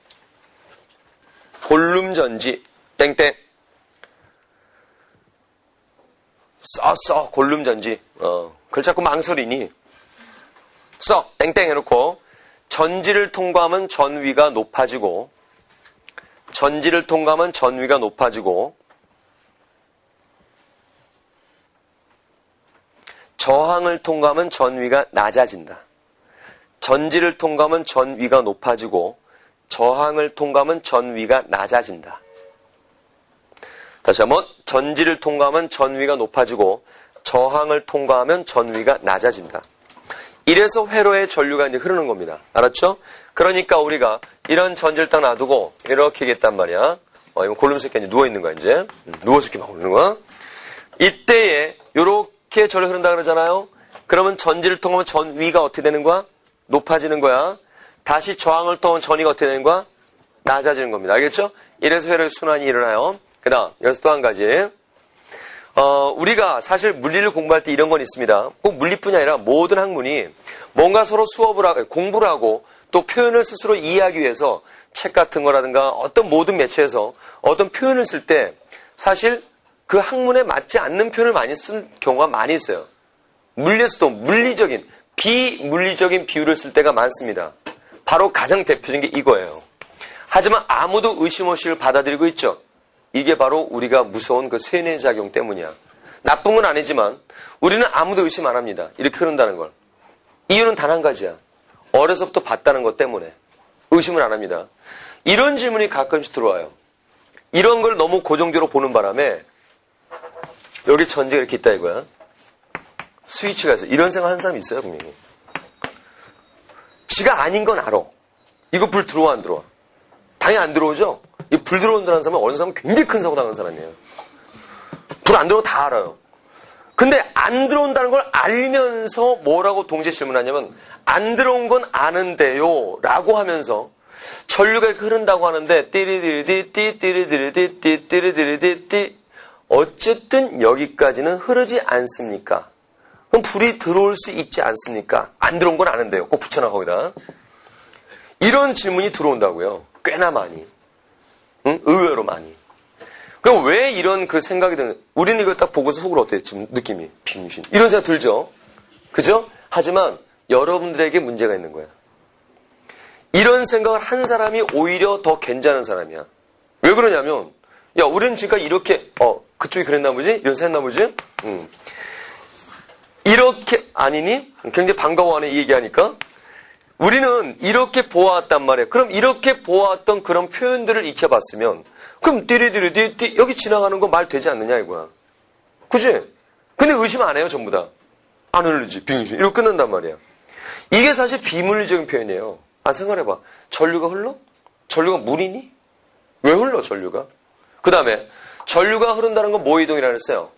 땡땡. 써 골룸전지. 그걸 자꾸 망설이니 써 땡땡 해놓고 전지를 통과하면 전위가 높아지고 전지를 통과하면 전위가 높아지고 저항을 통과하면 전위가 낮아진다. 전지를 통과하면 전위가 높아지고 저항을 통과하면 전위가 낮아진다. 다시 한번 전지를 통과하면 전위가 높아지고 저항을 통과하면 전위가 낮아진다. 이래서 회로의 전류가 이제 흐르는 겁니다. 알았죠? 그러니까 우리가 이런 전지를 딱 놔두고 이렇게 하겠단 말이야. 이건 골룸새끼 이제 누워있는 거야, 이제. 누워서 이렇게 막 흐르는 거야. 이때에 요렇게 전류 흐른다 그러잖아요. 그러면 전지를 통하면 전위가 어떻게 되는 거야? 높아지는 거야. 다시 저항을 통하면 전위가 어떻게 되는 거야? 낮아지는 겁니다. 알겠죠? 이래서 회로의 순환이 일어나요. 그 다음, 여기서 또 한 가지. 우리가 사실 물리를 공부할 때 이런 건 있습니다. 꼭 물리뿐이 아니라 모든 학문이 뭔가 서로 공부를 하고 또 표현을 스스로 이해하기 위해서 책 같은 거라든가 어떤 모든 매체에서 어떤 표현을 쓸 때 사실 그 학문에 맞지 않는 표현을 많이 쓴 경우가 많이 있어요. 물리에서도 물리적인, 비물리적인 비유를 쓸 때가 많습니다. 바로 가장 대표적인 게 이거예요. 하지만 아무도 의심 없이 받아들이고 있죠. 이게 바로 우리가 무서운 그 세뇌작용 때문이야. 나쁜 건 아니지만 우리는 아무도 의심 안 합니다. 이렇게 흐른다는 걸. 이유는 단 한 가지야. 어려서부터 봤다는 것 때문에 의심을 안 합니다. 이런 질문이 가끔씩 들어와요. 이런 걸 너무 고정적으로 보는 바람에 여기 전지가 이렇게 있다 이거야. 스위치가 있어. 이런 생각 하는 사람이 있어요, 분명히. 지가 아닌 건 알아. 이거 불 들어와 안 들어와? 당연히 안 들어오죠? 이 불 들어온다는 사람은 어느 사람은 굉장히 큰 사고 당한 사람이에요. 불 안 들어오고 다 알아요. 근데 안 들어온다는 걸 알면서 뭐라고 동시에 질문하냐면 안 들어온 건 아는데요 라고 하면서 전류가 이렇게 흐른다고 하는데 띠리디리디 띠리디리디 띠리디리디 어쨌든 여기까지는 흐르지 않습니까? 그럼 불이 들어올 수 있지 않습니까? 안 들어온 건 아는데요. 꼭 붙여놔 거기다. 이런 질문이 들어온다고요. 꽤나 많이. 응? 의외로 많이. 그럼 왜 이런 그 생각이 드는, 우리는 이거 딱 보고서 속으로 어때요? 지금 느낌이. 빙신. 이런 생각 들죠? 그죠? 하지만 여러분들에게 문제가 있는 거야. 이런 생각을 한 사람이 오히려 더 괜찮은 사람이야. 왜 그러냐면, 야, 우리는 지금까지 이렇게, 그쪽이 그랬나 보지? 이런 생각 했나 보지? 이렇게, 아니니? 굉장히 반가워하네, 이 얘기하니까. 우리는 이렇게 보아왔단 말이에요. 그럼 이렇게 보아왔던 그런 표현들을 익혀봤으면 그럼 띠리디리디 여기 지나가는 거 말 되지 않느냐 이거야. 그지? 근데 의심 안 해요 전부 다. 안 흘리지 빙신 이러고 끝난단 말이야. 이게 사실 비물리적인 표현이에요. 생각해봐. 전류가 흘러? 전류가 물이니? 왜 흘러 전류가? 그 다음에 전류가 흐른다는 건 뭐 이동이라 그랬어요?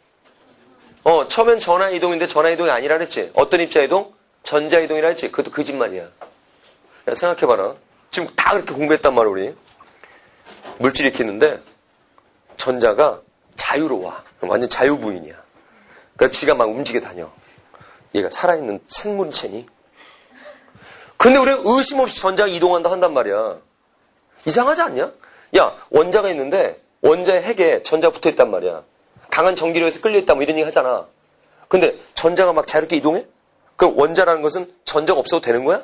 처음엔 전하 이동인데 전하 이동이 아니라 그랬지. 어떤 입자 이동? 전자 이동이라 했지. 그것도 거짓말이야. 야, 생각해봐라. 지금 다 그렇게 공부했단 말이야, 우리. 물질이 이렇게 있는데, 전자가 자유로워. 완전 자유부인이야. 그러니까 쥐가 막 움직여 다녀. 얘가 살아있는 생물체니? 근데 우리는 의심 없이 전자가 이동한다 한단 말이야. 이상하지 않냐? 야, 원자가 있는데, 원자의 핵에 전자가 붙어 있단 말이야. 강한 전기력에서 끌려있다 뭐 이런 얘기 하잖아. 근데 전자가 막 자유롭게 이동해? 그럼 원자라는 것은 전자가 없어도 되는 거야?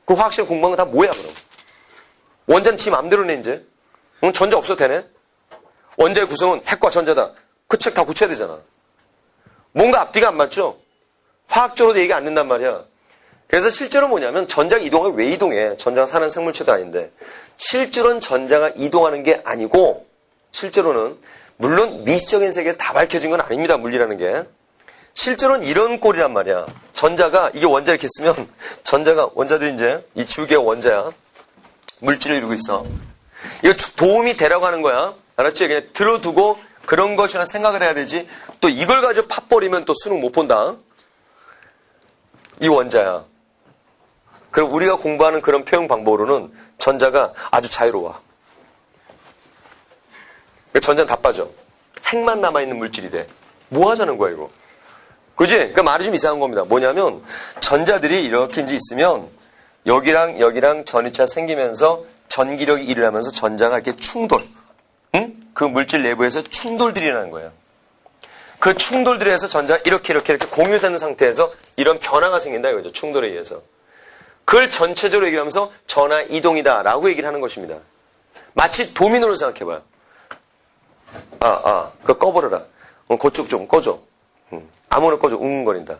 그 화학시험 공부한 건 다 뭐야 그럼? 원자는 지 맘대로네 이제. 전자 없어도 되네? 원자의 구성은 핵과 전자다. 그 책 다 고쳐야 되잖아. 뭔가 앞뒤가 안 맞죠? 화학적으로도 얘기 안 된단 말이야. 그래서 실제로 뭐냐면 전자가 이동하면 왜 이동해? 전자가 사는 생물체도 아닌데. 실제로는 전자가 이동하는 게 아니고 실제로는 물론 미시적인 세계에 다 밝혀진 건 아닙니다. 물리라는 게. 실제로는 이런 꼴이란 말이야. 전자가, 이게 원자 이렇게 쓰면, 전자가, 원자들이 이제, 이 주기가 원자야. 물질을 이루고 있어. 이거 도움이 되라고 하는 거야. 알았지? 그냥 들어두고 그런 것이나 생각을 해야 되지. 또 이걸 가지고 팥버리면 또 수능 못 본다. 이 원자야. 그럼 우리가 공부하는 그런 표현 방법으로는 전자가 아주 자유로워. 전자는 다 빠져. 핵만 남아있는 물질이 돼. 뭐 하자는 거야, 이거? 그지? 그러니까 말이 좀 이상한 겁니다. 뭐냐면, 전자들이 이렇게 이제 있으면, 여기랑 여기랑 전이차 생기면서 전기력이 일어나면서 전자가 이렇게 충돌, 응? 그 물질 내부에서 충돌들이 일어나는 거예요. 그 충돌들에 의해서 전자가 이렇게 공유되는 상태에서 이런 변화가 생긴다 이거죠. 충돌에 의해서. 그걸 전체적으로 얘기하면서 전하 이동이다 라고 얘기를 하는 것입니다. 마치 도미노를 생각해봐요. 그거 꺼버려라. 그쪽 좀 꺼줘. 아무나 꺼줘. 웅웅거린다.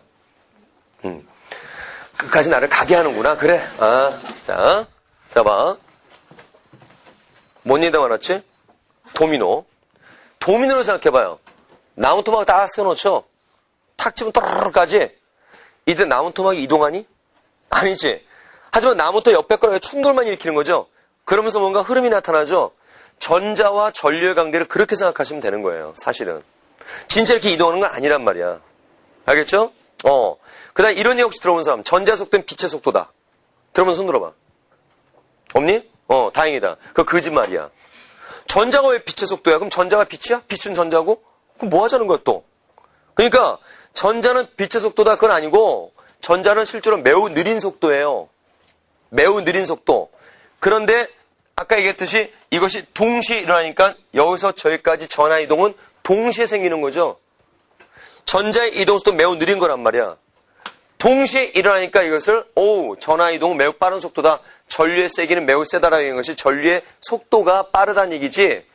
끝까지 나를 가게 하는구나. 그래. 자 봐. 뭔 얘기다 말았지? 도미노. 도미노를 생각해봐요. 나무 토막 딱 세워놓죠? 탁 치면 또르르까지. 이때 나무 토막이 이동하니? 아니지. 하지만 나무 토 옆에 거랑 충돌만 일으키는 거죠. 그러면서 뭔가 흐름이 나타나죠. 전자와 전류의 관계를 그렇게 생각하시면 되는 거예요. 사실은. 진짜 이렇게 이동하는 건 아니란 말이야. 알겠죠? 그 다음 이런 얘기 혹시 들어본 사람. 전자 속도는 빛의 속도다. 들어보면 손 들어봐. 없니? 다행이다. 그거 거짓말이야. 전자가 왜 빛의 속도야? 그럼 전자가 빛이야? 빛은 전자고? 그럼 뭐 하자는 거야 또? 그러니까 전자는 빛의 속도다 그건 아니고 전자는 실제로 매우 느린 속도예요. 매우 느린 속도. 그런데 아까 얘기했듯이 이것이 동시에 일어나니까 여기서 저기까지 전하 이동은 동시에 생기는 거죠. 전자의 이동속도 매우 느린 거란 말이야. 동시에 일어나니까 이것을 전하 이동은 매우 빠른 속도다. 전류의 세기는 매우 세다라는 것이 전류의 속도가 빠르다는 얘기지.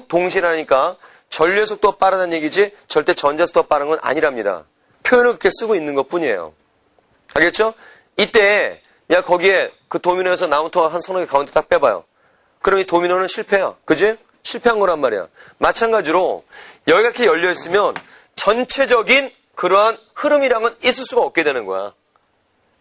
동시에 일어나니까 전류의 속도가 빠르다는 얘기지 절대 전자 속도가 빠른 건 아니랍니다. 표현을 그렇게 쓰고 있는 것뿐이에요. 알겠죠? 이때 거기에 그 도미노에서 나무 토막 한 서너 개 가운데 딱 빼봐요. 그럼 이 도미노는 실패야. 그지? 실패한 거란 말이야. 마찬가지로 여기가 이렇게 열려 있으면 전체적인 그러한 흐름이랑은 있을 수가 없게 되는 거야.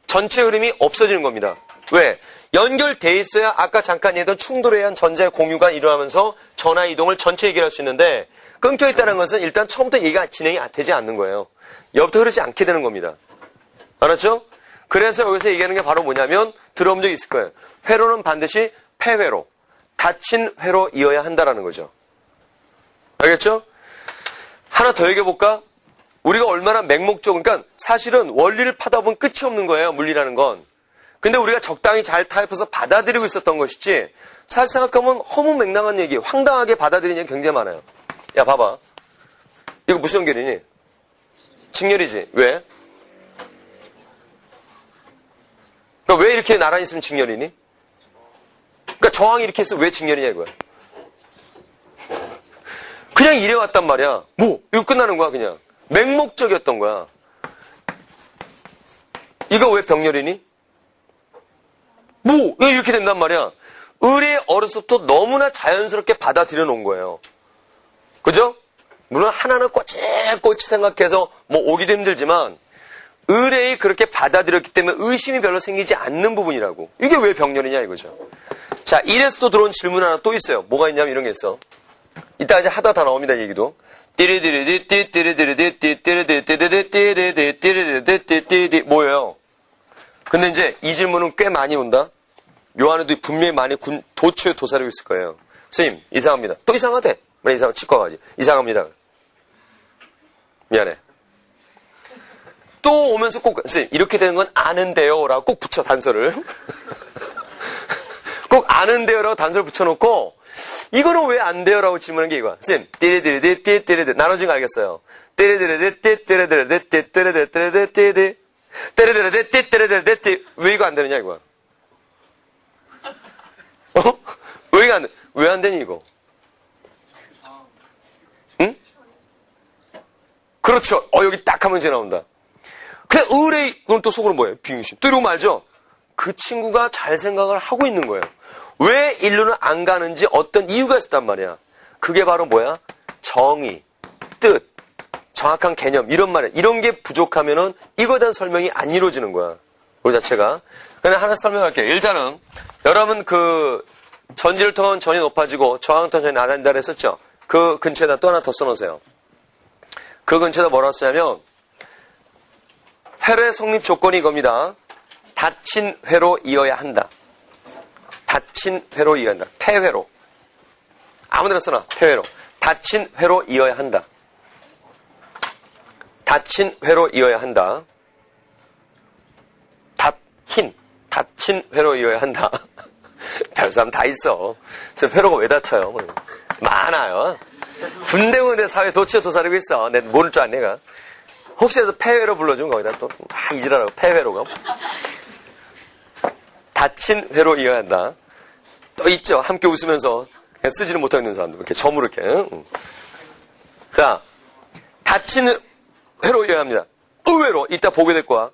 전체 흐름이 없어지는 겁니다. 왜? 연결돼 있어야 아까 잠깐 얘기했던 충돌에 의한 전자의 공유가 일어나면서 전하 이동을 전체 얘기할 수 있는데 끊겨 있다는 것은 일단 처음부터 얘기가 진행이 되지 않는 거예요. 여부터 흐르지 않게 되는 겁니다. 알았죠? 그래서 여기서 얘기하는 게 바로 뭐냐면 들어본 적이 있을 거예요. 회로는 반드시 폐회로, 닫힌 회로 이어야 한다라는 거죠. 알겠죠? 하나 더 얘기해볼까? 우리가 얼마나 맹목적, 그러니까 사실은 원리를 파다 보면 끝이 없는 거예요. 물리라는 건. 근데 우리가 적당히 잘 타협해서 받아들이고 있었던 것이지 사실 생각하면 허무맹랑한 얘기, 황당하게 받아들이는 얘기 굉장히 많아요. 야 봐봐. 이거 무슨 연결이니? 직렬이지. 왜? 그러니까 왜 이렇게 나란히 있으면 직렬이니? 그러니까 저항이 이렇게 해서 왜 직렬이냐 이거야. 그냥 이래 왔단 말이야. 이거 끝나는 거야 그냥. 맹목적이었던 거야. 이거 왜 병렬이니? 이렇게 된단 말이야. 의뢰의 어려서부터 너무나 자연스럽게 받아들여 놓은 거예요. 그죠? 물론 하나는 꼬치꼬치 생각해서 오기도 힘들지만 의뢰이 그렇게 받아들였기 때문에 의심이 별로 생기지 않는 부분이라고. 이게 왜 병렬이냐 이거죠. 자, 이래서 또 들어온 질문 하나 또 있어요. 뭐가 있냐면 이런 게 있어. 이따 이제 하다 다 나옵니다 얘기도. 뭐예요? 근데 이제 이 질문은 꽤 많이 온다. 요 안에도 분명히 많이 도처에 도사리고 있을 거예요. 선생님 이상합니다. 또 이상하대. 이상하면 치과 가지. 이상합니다. 미안해. 또 오면서 꼭 선생님 이렇게 되는 건 아는데요 라고 꼭 붙여 단서를. 꼭 아는데요 라고 단서를 붙여놓고 이거는 왜 안 돼요? 라고 질문한 게 이거야. 선생님, 띠리디리디 나눠진 거 알겠어요. 띠리디리디 왜 이거 안 되느냐 이거야. 왜 이거 안 돼? 왜 안 되니 이거? 응? 그렇죠. 여기 딱 하면 이제 나온다. 그냥 의뢰 그럼 또 속으로 뭐예요? 비응심. 또 이러고 말죠. 그 친구가 잘 생각을 하고 있는 거예요. 왜 일루는 안 가는지 어떤 이유가 있었단 말이야. 그게 바로 뭐야? 정의, 뜻, 정확한 개념 이런 말이야. 이런 게 부족하면은 이거에 대한 설명이 안 이루어지는 거야. 그 자체가. 그냥 하나 설명할게요. 일단은 여러분 그 전지를 통한 전이 높아지고 저항을 통한 전이 낮아진다 그랬었죠. 그 근처에다 또 하나 더 써놓으세요. 그 근처에다 뭐라고 쓰냐면 회로의 성립 조건이 이겁니다. 닫힌 회로 이어야 한다. 닫힌 회로 이어야 한다. 폐회로. 아무데나 써놔. 폐회로. 닫힌 회로 이어야 한다. 닫힌 회로 이어야 한다. 닫힌 회로 이어야 한다. 별 사람 다 있어. 그래서 회로가 왜 닫혀요? 많아요. 군데군데 사회 도치에 도사리고 있어. 내 모를 줄 안 내가. 혹시라도 폐회로 불러주면 거기다 또 이지라라고 폐회로가. 다친 회로 이어야 한다. 또 있죠. 함께 웃으면서 그냥 쓰지는 못하고 있는 사람들. 이렇게 점으로 이렇게. 자, 다친 회로 이어야 합니다. 의외로 이따 보게 될 거야.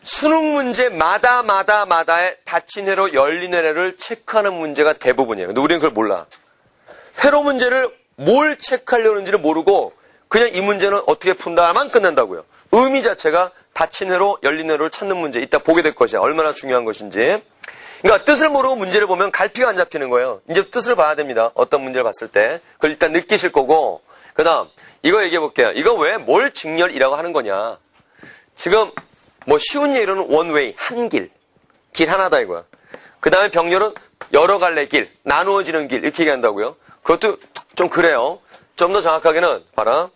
수능 문제 마다에 닫힌 회로 열린 회를 체크하는 문제가 대부분이에요. 근데 우리는 그걸 몰라. 회로 문제를 뭘 체크하려는지를 모르고 그냥 이 문제는 어떻게 푼다만 끝난다고요. 의미 자체가 닫힌 회로 열린 회로를 찾는 문제. 이따 보게 될 것이야. 얼마나 중요한 것인지. 그러니까 뜻을 모르고 문제를 보면 갈피가 안 잡히는 거예요. 이제 뜻을 봐야 됩니다. 어떤 문제를 봤을 때. 그걸 일단 느끼실 거고 그 다음 이거 얘기해 볼게요. 이거 왜 뭘 직렬이라고 하는 거냐. 지금 뭐 쉬운 예로는 원웨이, 한 길. 길 하나다 이거야. 그 다음에 병렬은 여러 갈래 길, 나누어지는 길 이렇게 얘기한다고요. 그것도 좀 그래요. 좀 더 정확하게는 봐라.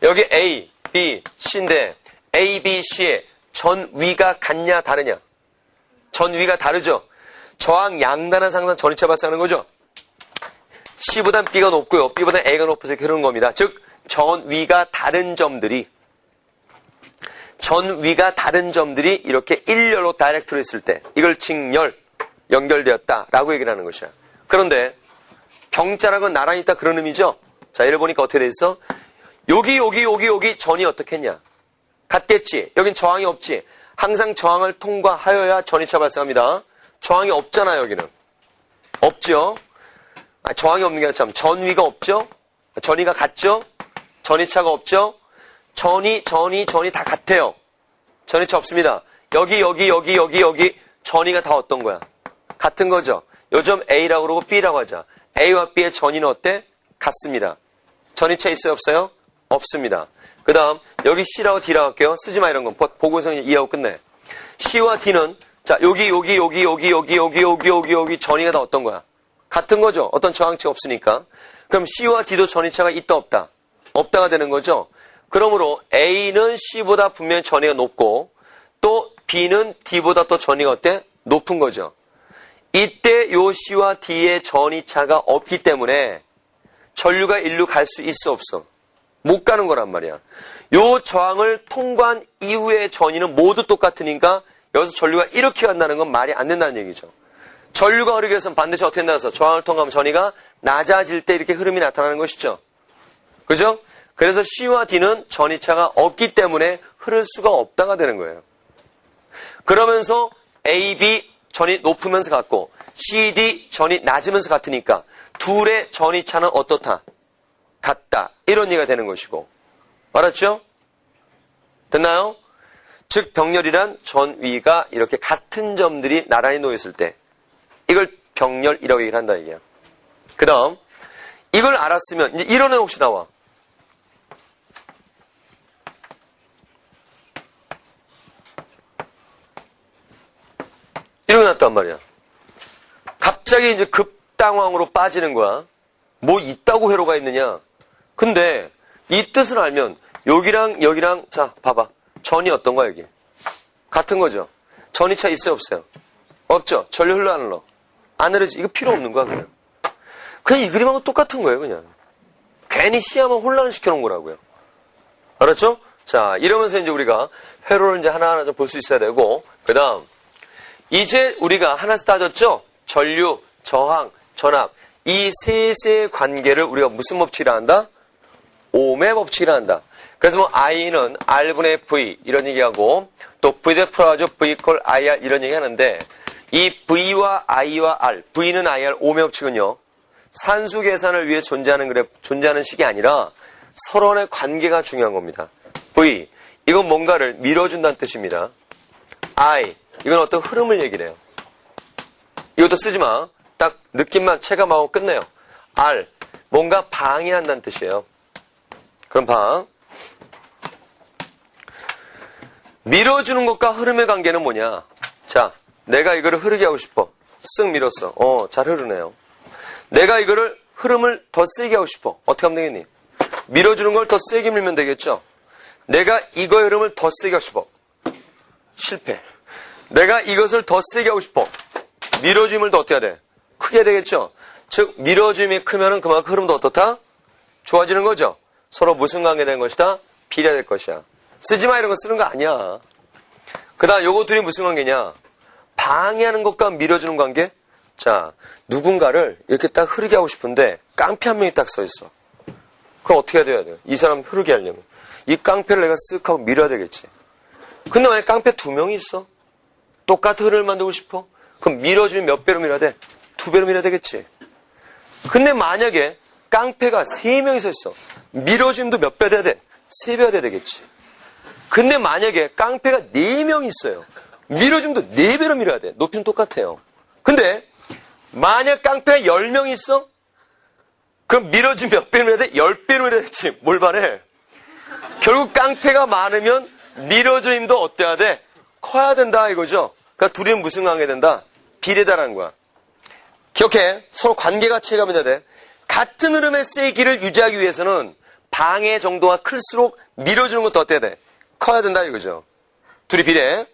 여기 A, B, C인데 A, B, C의 전위가 같냐 다르냐. 전위가 다르죠. 저항 양단한 상상 전위차 발생하는 거죠. C보단 B가 높고요. B보단 A가 높아서 이렇게 흐르는 겁니다. 즉 전위가 다른 점들이 이렇게 일렬로 다이렉트로 있을 때 이걸 직렬, 연결되었다라고 얘기를 하는 것이야. 그런데 병자락은 나란히 있다 그런 의미죠. 자, 예를 보니까 어떻게 돼 있어? 여기 전이 어떻게 했냐? 같겠지. 여긴 저항이 없지. 항상 저항을 통과하여야 전이차 발생합니다. 저항이 없잖아 여기는. 없죠. 저항이 없는 게 아니라 참 전위가 없죠. 전위가 같죠. 전이차가 없죠. 전이 다 같아요. 전이차 없습니다. 여기 전이가 다 어떤 거야? 같은 거죠. 요점 A라고 그러고 B라고 하자. A와 B의 전이는 어때? 같습니다. 전이차 있어요 없어요? 없습니다. 그 다음 여기 C라고 D라고 할게요. 쓰지 마 이런 건. 보고서 이해하고 끝내. C와 D는 자 여기 전이가 다 어떤 거야? 같은 거죠. 어떤 저항치가 없으니까. 그럼 C와 D도 전이차가 있다 없다? 없다가 되는 거죠. 그러므로 A는 C보다 분명히 전위가 높고 또 B는 D보다 또 전위가 어때? 높은 거죠. 이때 요 C와 D의 전위차가 없기 때문에 전류가 일로 갈 수 있어 없어? 못 가는 거란 말이야. 요 저항을 통과한 이후의 전위는 모두 똑같으니까 여기서 전류가 이렇게 간다는 건 말이 안 된다는 얘기죠. 전류가 흐르기 위해서는 반드시 어떻게 된다서 저항을 통과하면 전위가 낮아질 때 이렇게 흐름이 나타나는 것이죠. 그죠? 그래서 C와 D는 전이차가 없기 때문에 흐를 수가 없다가 되는 거예요. 그러면서 A, B 전이 높으면서 같고 C, D 전이 낮으면서 같으니까 둘의 전이차는 어떻다? 같다. 이런 얘기가 되는 것이고. 알았죠? 됐나요? 즉 병렬이란 전위가 이렇게 같은 점들이 나란히 놓여있을 때 이걸 병렬이라고 얘기를 한다 얘기야. 그 다음 이걸 알았으면 이제 이론은 혹시 나와? 이런 게 났단 말이야. 갑자기 이제 급당황으로 빠지는 거야. 뭐 있다고 회로가 있느냐. 근데 이 뜻을 알면 여기랑 여기랑 자 봐봐. 전이 어떤 거야 여기. 같은 거죠. 전이차 있어요 없어요? 없죠. 전류 흘러 안 흘러? 안 흐르지. 이거 필요 없는 거야 그냥. 그냥 이 그림하고 똑같은 거예요 그냥. 괜히 시야만 혼란을 시켜놓은 거라고요. 알았죠? 자 이러면서 이제 우리가 회로를 이제 하나하나 좀 볼 수 있어야 되고 그 다음 이제 우리가 하나씩 따졌죠? 전류, 저항, 전압. 이 셋의 관계를 우리가 무슨 법칙이라 한다? ohm의 법칙이라 한다. 그래서 뭐 I는 R분의 V 이런 얘기하고 또 V대 풀어가지고 V 콜 IR 이런 얘기 하는데 이 V와 I와 R, V는 IR, ohm의 법칙은요. 산수 계산을 위해 존재하는 식이 아니라 서로 간의 관계가 중요한 겁니다. V, 이건 뭔가를 밀어준다는 뜻입니다. I, 이건 어떤 흐름을 얘기를 해요. 이것도 쓰지 마. 딱 느낌만 체감하고 끝내요. R, 뭔가 방해한다는 뜻이에요. 그럼 방. 밀어주는 것과 흐름의 관계는 뭐냐? 자, 내가 이거를 흐르게 하고 싶어. 쓱 밀었어. 잘 흐르네요. 내가 이거를 흐름을 더 세게 하고 싶어. 어떻게 하면 되겠니? 밀어주는 걸 더 세게 밀면 되겠죠? 내가 이거의 흐름을 더 세게 하고 싶어. 실패. 내가 이것을 더 세게 하고 싶어. 밀어줌을 더 어떻게 해야 돼? 크게 해야 되겠죠? 즉 밀어줌이 크면은 그만큼 흐름도 어떻다? 좋아지는 거죠. 서로 무슨 관계된 것이다? 비례될 것이야. 쓰지마 이런 거 쓰는 거 아니야. 그 다음 요거 둘이 무슨 관계냐? 방해하는 것과 밀어주는 관계? 자, 누군가를 이렇게 딱 흐르게 하고 싶은데 깡패 한 명이 딱 서 있어. 그럼 어떻게 해야 돼요? 이 사람 흐르게 하려면 이 깡패를 내가 쓱 하고 밀어야 되겠지. 근데 만약에 깡패 2명이 있어? 똑같은 흐름을 만들고 싶어? 그럼 밀어주면 몇 배로 밀어야 돼? 2배로 밀어야 되겠지. 근데 만약에 깡패가 3명이서 있어. 밀어주면도 몇 배 돼야 돼? 3배가 돼야 되겠지. 근데 만약에 깡패가 4명이 있어요. 밀어주면도 4배로 밀어야 돼. 높이는 똑같아요. 근데 만약 깡패가 10명이 있어? 그럼 밀어주면 몇 배로 밀어야 돼? 10배로 밀어야 되지. 뭘 바래? 결국 깡패가 많으면 밀어주는 힘도 어때야 돼? 커야 된다 이거죠. 그러니까 둘이는 무슨 관계 된다? 비례다라는 거야. 기억해. 서로 관계가 체감이 돼. 같은 흐름의 세기를 유지하기 위해서는 방해 정도가 클수록 밀어주는 것도 어때야 돼? 커야 된다 이거죠. 둘이 비례.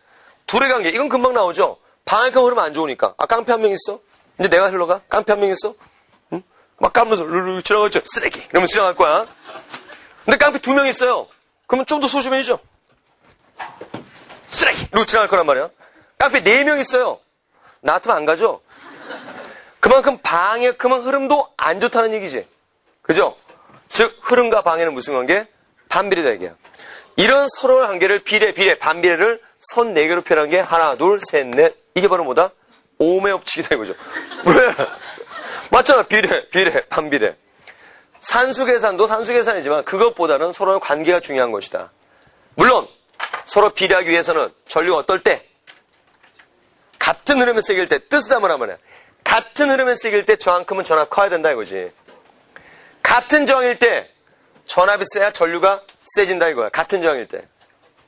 둘의 관계. 이건 금방 나오죠. 방해가 흐르면 안 좋으니까. 아, 깡패 한 명 있어? 이제 내가 흘러가? 깡패 한 명 있어? 응? 막 까면서 르르 지나가죠. 쓰레기. 이러면 지나갈 거야. 근데 깡패 2명 있어요. 그러면 좀 더 소심해지죠. 쓰레기. 이러고 지나갈 거란 말이야. 깡패 4명 있어요. 나 같으면 안 가죠. 그만큼 방해, 그만큼 흐름도 안 좋다는 얘기지. 그죠? 즉 흐름과 방해는 무슨 관계? 반비례다 얘기야. 이런 서로의 관계를 비례, 반비례를 선 4개로 표현한 게 하나, 둘, 셋, 넷. 이게 바로 뭐다? 오음의 법칙이다 이거죠. 왜? 맞잖아. 비례, 반비례. 산수계산도 산수계산이지만 그것보다는 서로의 관계가 중요한 것이다. 물론 서로 비례하기 위해서는 전류가 어떨 때? 같은 흐름에 새길 때 뜻을 담으라면 같은 흐름에 새길 때 저항큼은 전압 커야 된다 이거지. 같은 저항일 때 전압이 세야 전류가 세진다 이거야. 같은 저항일 때.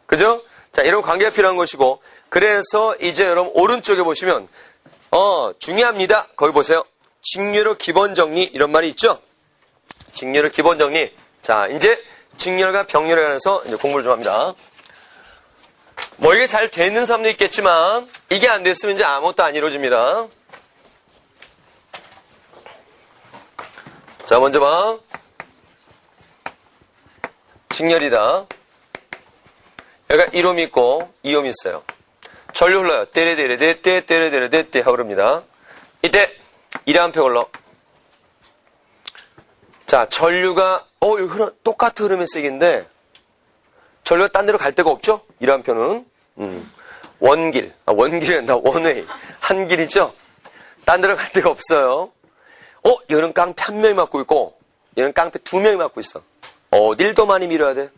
그죠? 자, 이런 관계가 필요한 것이고 그래서 이제 여러분 오른쪽에 보시면 중요합니다. 거기 보세요. 직렬의 기본 정리 이런 말이 있죠? 직렬의 기본 정리. 자, 이제 직렬과 병렬에 관해서 이제 공부를 좀 합니다. 뭐 이게 잘 되는 사람도 있겠지만 이게 안 됐으면 이제 아무것도 안 이루어집니다. 자, 먼저 봐. 직렬이다. 여기가 1옴 있고 2옴 있어요. 전류 흘러요. 떼레떼레떼 하고 흐릅니다. 이때 1A 흘러. 자, 전류가 여기 똑같은 흐름의 세기인데 전류가 딴 데로 갈 데가 없죠? 1A는 원길이 아니라 원웨이 한 길이죠? 딴 데로 갈 데가 없어요. 얘는 깡패 1명이 맞고 있고 얘는 깡패 2명이 맞고 있어. 어딜 더 많이 밀어야 돼?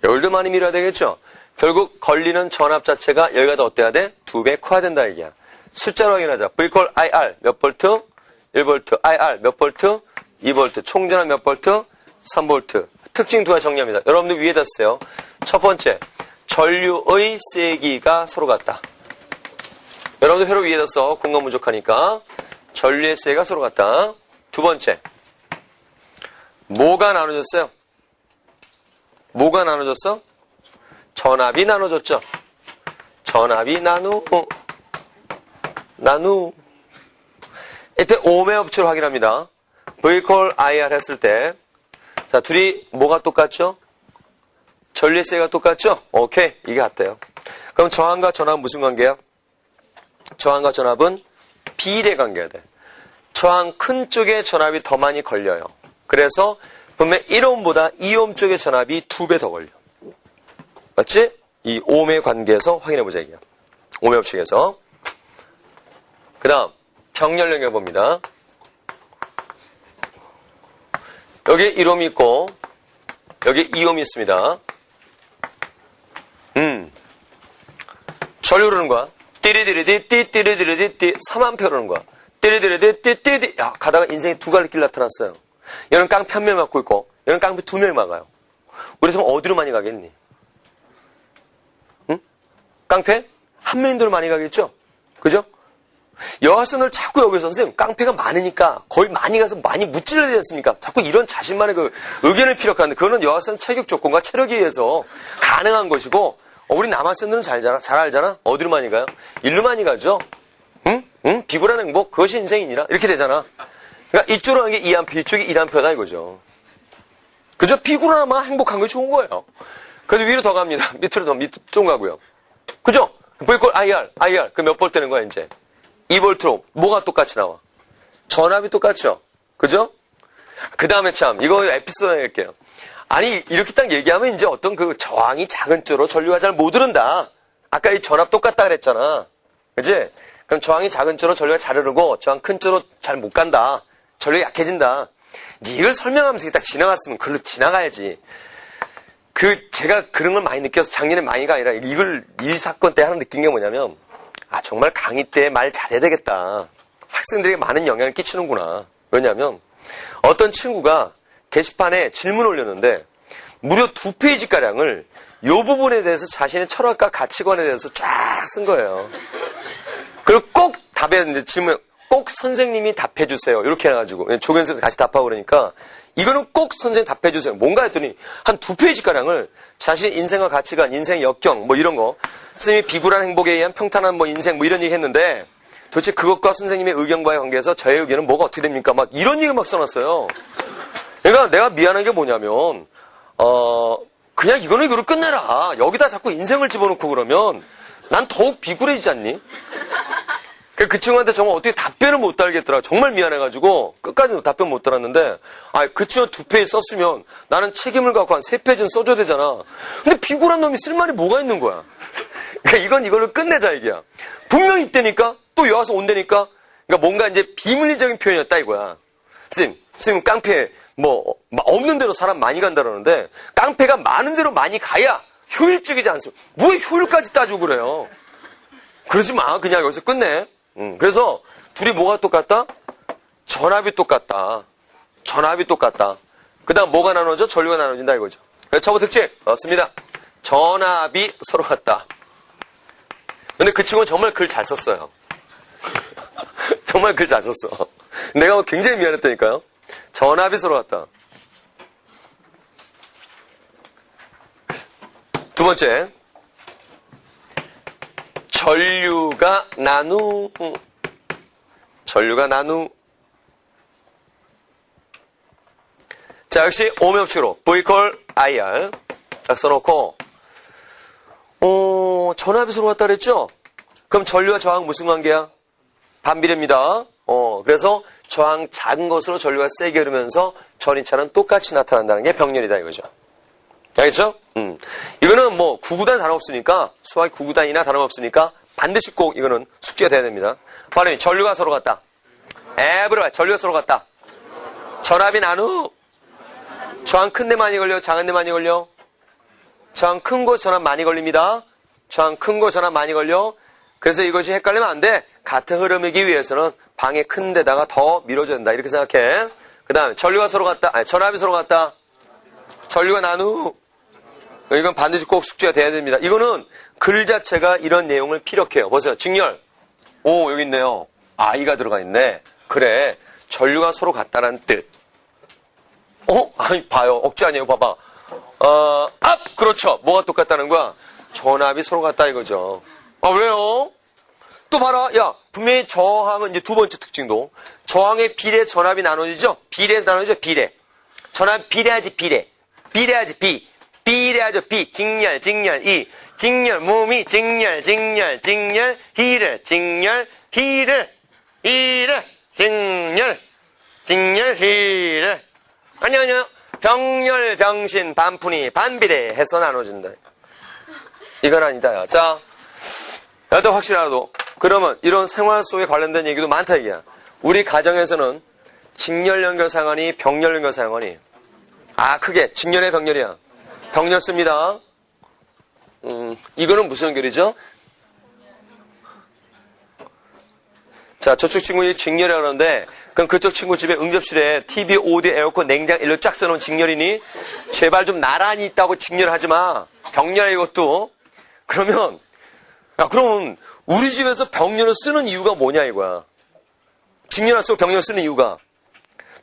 여길 더 많이 밀어야 되겠죠? 결국 걸리는 전압 자체가 여기가 더 어때야 돼? 2배 커야 된다 얘기야. 숫자로 확인하자. V콜 IR 몇 볼트? 1볼트. IR 몇 볼트? 2볼트. 총전압 몇 볼트? 3볼트. 특징 2가지 정리합니다. 여러분들 위에다 쓰세요. 첫 번째, 전류의 세기가 서로 같다. 여러분들 회로 위에다 써. 공간 부족하니까. 전류의 세기가 서로 같다. 두 번째, 뭐가 나눠졌어요? 뭐가 나눠졌어? 전압이 나눠졌죠. 전압이 나누. 이때 오음의 법칙을 확인합니다. V콜 IR 했을 때 자, 둘이 뭐가 똑같죠? 전류의 세기가 똑같죠? 오케이, 이게 같대요. 그럼 저항과 전압은 무슨 관계야? 저항과 전압은 비례 관계가 돼. 저항 큰 쪽에 전압이 더 많이 걸려요. 그래서 분명 1옴보다 2옴 쪽의 전압이 2배 더 걸려. 맞지? 이 오음의 관계에서 확인해보자 이게야. 오음의 법칙에서. 그 다음 병렬 연결 봅니다. 여기 1옴이 있고 여기 2옴이 있습니다. 전류 흐르는 거야. 띠리디리디 3A 흐르는 거야. 띠리디리디 야, 가다가 인생에 두 갈래 길 나타났어요. 얘는 깡패 1명 맞고 있고 얘는 깡패 2명이 막아요. 우리 그럼 어디로 많이 가겠니? 응? 깡패? 1명대로 많이 가겠죠? 그죠? 여하선을 자꾸 여기서 선생님 깡패가 많으니까 거의 많이 가서 많이 무찔러야 되지 않습니까? 자꾸 이런 자신만의 그 의견을 필요한데 그거는 여하선 체격 조건과 체력에 의해서 가능한 것이고 우리 남학생들은 잘 알잖아. 어디로 많이 가요? 일로 많이 가죠. 응? 비굴한 행복 그것이 인생이니라 이렇게 되잖아. 그러니까 이쪽으로 가는 게 2A 이쪽이 1A다 이거죠. 그죠? 비굴하나마 행복한 게 좋은 거예요. 그래도 위로 더 갑니다. 밑으로 좀 가고요. 그죠? V콜 IR. 그 몇 볼트 되는 거야, 이제? 2볼트로. 뭐가 똑같이 나와? 전압이 똑같죠? 그죠? 그 다음에 참, 이거 에피소드 얘기할게요. 아니, 이렇게 딱 얘기하면 이제 어떤 그 저항이 작은 쪽으로 전류가 잘 못 흐른다. 아까 이 전압 똑같다 그랬잖아. 그지? 그럼 저항이 작은 쪽으로 전류가 잘 흐르고, 저항 큰 쪽으로 잘 못 간다. 전류가 약해진다. 이제 이걸 설명하면서 딱 지나갔으면 글로 지나가야지. 제가 그런 걸 많이 느껴서 작년에 많이가 아니라 이 사건 때 하나 느낀 게 뭐냐면, 아, 정말 강의 때 말 잘해야 되겠다. 학생들에게 많은 영향을 끼치는구나. 왜냐면, 어떤 친구가 게시판에 질문 올렸는데, 무려 2페이지가량을 이 부분에 대해서 자신의 철학과 가치관에 대해서 쫙 쓴 거예요. 그리고 꼭 이제 질문, 꼭 선생님이 답해주세요. 이렇게 해가지고, 조견생도 같이 답하고 그러니까, 이거는 꼭 선생님 답해주세요. 뭔가 했더니, 한 2페이지가량을 자신의 인생과 가치관, 인생 역경, 뭐 이런 거, 선생님이 비굴한 행복에 의한 평탄한 뭐 인생, 뭐 이런 얘기 했는데, 도대체 그것과 선생님의 의견과의 관계에서 저의 의견은 뭐가 어떻게 됩니까? 막 이런 얘기 막 써놨어요. 그러니까 내가 미안한 게 뭐냐면, 그냥 이거를 끝내라. 여기다 자꾸 인생을 집어넣고 그러면, 난 더욱 비굴해지지 않니? 그 친구한테 정말 어떻게 답변을 못 달겠더라. 정말 미안해가지고 끝까지 답변 못 달았는데, 그 친구 2페이지 썼으면 나는 책임을 갖고 한 3페이지는 써줘야 되잖아. 근데 비굴한 놈이 쓸 말이 뭐가 있는 거야. 그러니까 이걸로 끝내자 얘기야. 분명히 있다니까 또 여와서 온다니까. 그러니까 뭔가 이제 비물리적인 표현이었다 이거야. 선생님 깡패 뭐 없는 대로 사람 많이 간다라는데 깡패가 많은 대로 많이 가야 효율적이지 않습니까? 뭐 효율까지 따지고 그래요. 그러지 마. 그냥 여기서 끝내. 그래서 둘이 뭐가 똑같다? 전압이 똑같다. 그 다음 뭐가 나눠져? 전류가 나눠진다 이거죠. 그래서 저거 특징 맞습니다. 전압이 서로 같다. 근데 그 친구는 정말 글 잘 썼어요. 정말 글 잘 썼어. 내가 굉장히 미안했다니까요. 전압이 서로 같다. 두 번째. 전류가 나누. 자, 역시 오음협칙으로 V콜 IR 딱 써놓고, 전압이 서로 같다 그랬죠? 그럼 전류와 저항 무슨 관계야? 반비례입니다. 그래서 저항 작은 것으로 전류가 세게 흐르면서 전이차는 똑같이 나타난다는 게 병렬이다 이거죠. 알겠죠? 이거는 뭐 구구단 다름없으니까 수학 구구단이나 다름없으니까 반드시 꼭 이거는 숙제가 돼야 됩니다. 발음이 전류가 서로 같다. 전류가 서로 같다. 전압이 나누. 저항 큰 데 많이 걸려? 작은 데 많이 걸려? 저항 큰 거 전압 많이 걸립니다. 저항 큰 거 전압 많이 걸려. 그래서 이것이 헷갈리면 안 돼. 같은 흐름이기 위해서는 방에 큰 데다가 더 밀어줘야 된다. 이렇게 생각해. 그 다음에 전류가 서로 같다. 전압이 서로 같다. 전류가 나누. 이건 반드시 꼭 숙제가 돼야 됩니다. 이거는 글 자체가 이런 내용을 피력해요. 보세요. 직렬. 오, 여기 있네요. I가 들어가 있네. 그래. 전류가 서로 같다는 뜻. 아니, 봐요. 억지 아니에요. 봐봐. 그렇죠. 뭐가 똑같다는 거야? 전압이 서로 같다 이거죠. 왜요? 또 봐라. 야, 분명히 저항은 이제 두 번째 특징도. 저항의 비례, 전압이 나눠지죠? 비례에서 나눠지죠? 비례. 전압 비례하지, 비례. 비례하지, 비. 비례하죠, 비. 직렬, 이. 직렬, 무미, 직렬, 히를, 직렬, 히를. 아니요. 병렬, 병신, 반푼이, 반비례 해서 나눠진다. 이건 아니다, 야. 자, 여튼 확실하도. 그러면 이런 생활 속에 관련된 얘기도 많다, 얘기야. 우리 가정에서는 직렬 연결 사용하니, 병렬 연결 사용하니. 크게. 직렬의 병렬이야. 병렬 씁니다. 이거는 무슨 연결이죠? 자, 저쪽 친구는 직렬이라고 그러는데, 그럼 그쪽 친구 집에 응접실에 TV, 오디오, 에어컨, 냉장, 일로 쫙 써놓은 직렬이니? 제발 좀 나란히 있다고 직렬하지 마. 병렬 이것도. 그러면, 그럼 우리 집에서 병렬을 쓰는 이유가 뭐냐 이거야. 직렬 안 쓰고 병렬 쓰는 이유가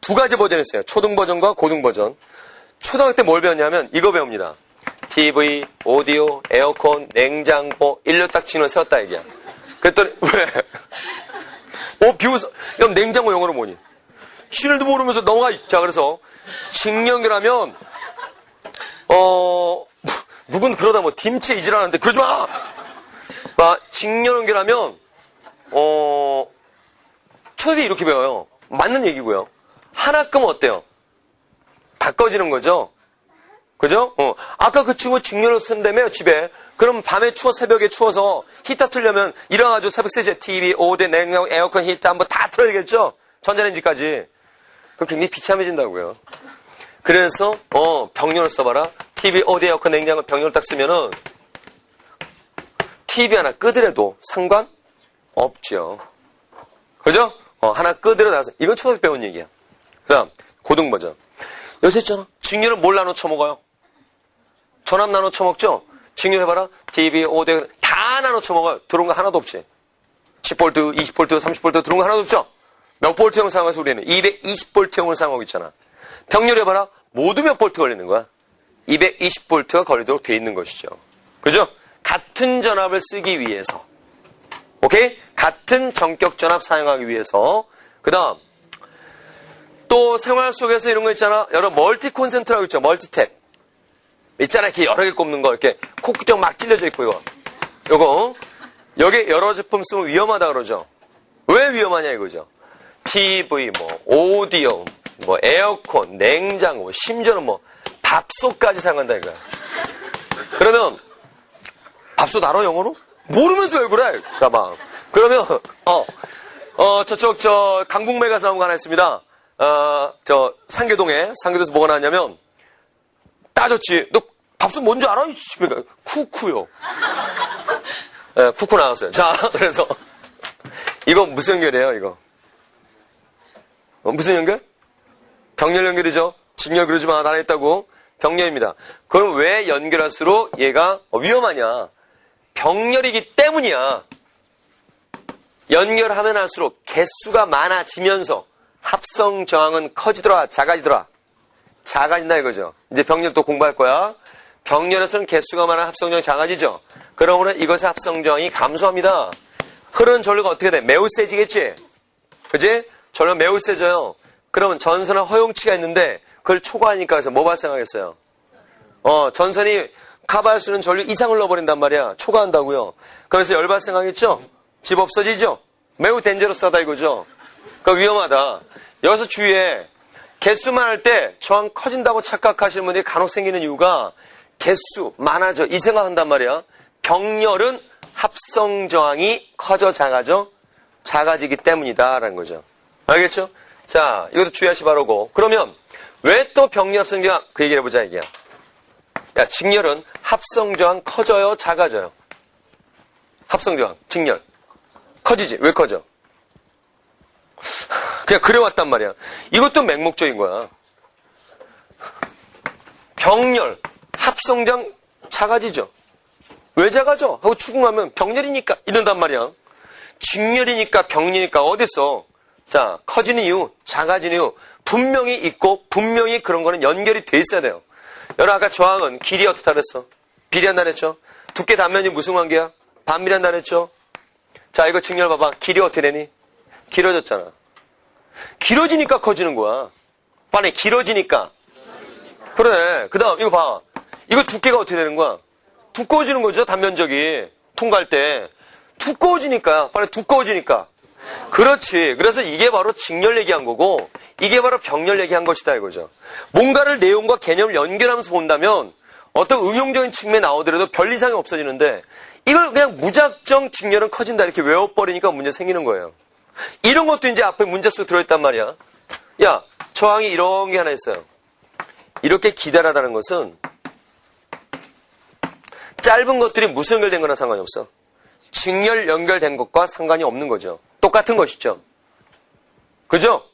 두 가지 버전이 있어요. 초등 버전과 고등 버전. 초등학교 때 뭘 배웠냐면 이거 배웁니다. TV, 오디오, 에어컨, 냉장고, 일로 딱 직렬 세웠다 얘기야. 그랬더니 왜? 비웃어. 그럼 냉장고 영어로 뭐니? 신을도 모르면서 넘어가. 자, 그래서 직연결하면 누군 그러다 뭐 dim체 이질하는데 그러지 마! 직렬 연결하면, 초대 이렇게 배워요. 맞는 얘기고요. 하나 끄면 어때요? 다 꺼지는 거죠? 그죠? 아까 그 친구 직렬로 쓴다며요, 집에. 그럼 밤에 새벽에 추워서 히터 틀려면 일어나가지고 새벽 3시에 TV, 오대, 냉장, 에어컨, 히터 한번 다 틀어야겠죠? 전자레인지까지. 그럼 굉장히 비참해진다고요. 그래서, 병렬을 써봐라. TV, 오대, 에어컨, 냉장고 병렬을 딱 쓰면은, TV 하나 끄더라도 상관없죠. 그죠? 하나 끄더라도, 이건 초등학교 배운 얘기야. 그 다음, 고등 버전. 요새 있잖아. 직렬은 뭘 나눠 쳐먹어요? 전압 나눠 쳐먹죠? 직렬 해봐라. TV, 오대, 다 나눠 쳐먹어요. 들어온 거 하나도 없지. 10V, 20V, 30V 들어온 거 하나도 없죠? 몇 볼트형을 사용해서 우리는 220볼트형을 사용하고 있잖아. 병렬 해봐라. 모두 몇 볼트 걸리는 거야? 220볼트가 걸리도록 돼 있는 것이죠. 그죠? 같은 전압을 쓰기 위해서. 오케이? 같은 전격 전압 사용하기 위해서. 그 다음. 또 생활 속에서 이런 거 있잖아. 여러 멀티 콘센트라고 있죠. 멀티탭. 있잖아. 이렇게 여러 개 꼽는 거. 이렇게 콕구정 막 찔려져 있고 이거. 요거. 여기 여러 제품 쓰면 위험하다 그러죠. 왜 위험하냐 이거죠. TV, 오디오, 에어컨, 냉장고, 심지어는 밥솥까지 사용한다 이거야. 그러면 밥솥 알아 영어로? 모르면서 왜 그래? 자봐. 그러면 저쪽 강북매 가서 나온 거 하나 있습니다. 상계동에서 뭐가 나왔냐면 따졌지. 너 밥솥 뭔지 알아? 쿠쿠요. 네, 쿠쿠 나왔어요. 자, 그래서 이거 무슨 연결이에요, 이거? 무슨 연결? 병렬 연결이죠. 직렬 그러지 마. 나 했다고. 병렬입니다. 그럼 왜 연결할수록 얘가 위험하냐? 병렬이기 때문이야. 연결하면 할수록 개수가 많아지면서 합성 저항은 커지더라, 작아지더라. 작아진다 이거죠. 이제 병렬 또 공부할 거야. 병렬에서는 개수가 많아 합성 저항이 작아지죠. 그러므로 이것의 합성 저항이 감소합니다. 흐르는 전류가 어떻게 돼? 매우 세지겠지? 그지? 전류가 매우 세져요. 그러면 전선의 허용치가 있는데 그걸 초과하니까 해서 뭐 발생하겠어요? 전선이 커버할 수 있는 전류 이상을 넣어버린단 말이야. 초과한다고요. 그래서 열 발생하겠죠? 집 없어지죠? 매우 덴저러스하다 이거죠? 그러니까 위험하다. 여기서 주의해. 개수만 할 때 저항 커진다고 착각하시는 분들이 간혹 생기는 이유가 개수 많아져 이 생각한단 말이야. 병렬은 합성 저항이 커져 작아지기 때문이다라는 거죠. 알겠죠? 자, 이것도 주의하시 바라고. 그러면 왜 또 병렬 합성 저항 그 얘기를 해보자 이게야. 야, 직렬은 합성 저항 커져요, 작아져요? 합성 저항, 직렬 커지지. 왜 커져? 그냥 그래왔단 말이야. 이것도 맹목적인 거야. 병렬, 합성 저항 작아지죠. 왜 작아져? 하고 추궁하면 병렬이니까 이런단 말이야. 직렬이니까 병렬이니까 어딨어? 자, 커지는 이유, 작아지는 이유 분명히 있고 분명히 그런 거는 연결이 돼 있어야 돼요. 여러분 아까 저항은 길이 어떻다 그랬어? 비례한다 그랬죠? 두께 단면이 무슨 관계야? 반비례한다 그랬죠? 자, 이거 직렬 봐봐. 길이 어떻게 되니? 길어졌잖아. 길어지니까 커지는 거야. 빨리 길어지니까. 그래. 그 다음 이거 봐. 이거 두께가 어떻게 되는 거야? 두꺼워지는 거죠. 단면적이 통과할 때. 두꺼워지니까. 빨리 두꺼워지니까. 그렇지. 그래서 이게 바로 직렬 얘기한 거고 이게 바로 병렬 얘기한 것이다 이거죠. 뭔가를 내용과 개념을 연결하면서 본다면 어떤 응용적인 측면에 나오더라도 별 이상이 없어지는데 이걸 그냥 무작정 직렬은 커진다 이렇게 외워버리니까 문제 생기는 거예요. 이런 것도 이제 앞에 문제 속에 들어있단 말이야. 야, 저항이 이런 게 하나 있어요. 이렇게 기다라다는 것은 짧은 것들이 무슨 연결된 거나 상관이 없어. 직렬 연결된 것과 상관이 없는 거죠. 똑같은 것이죠. 그죠?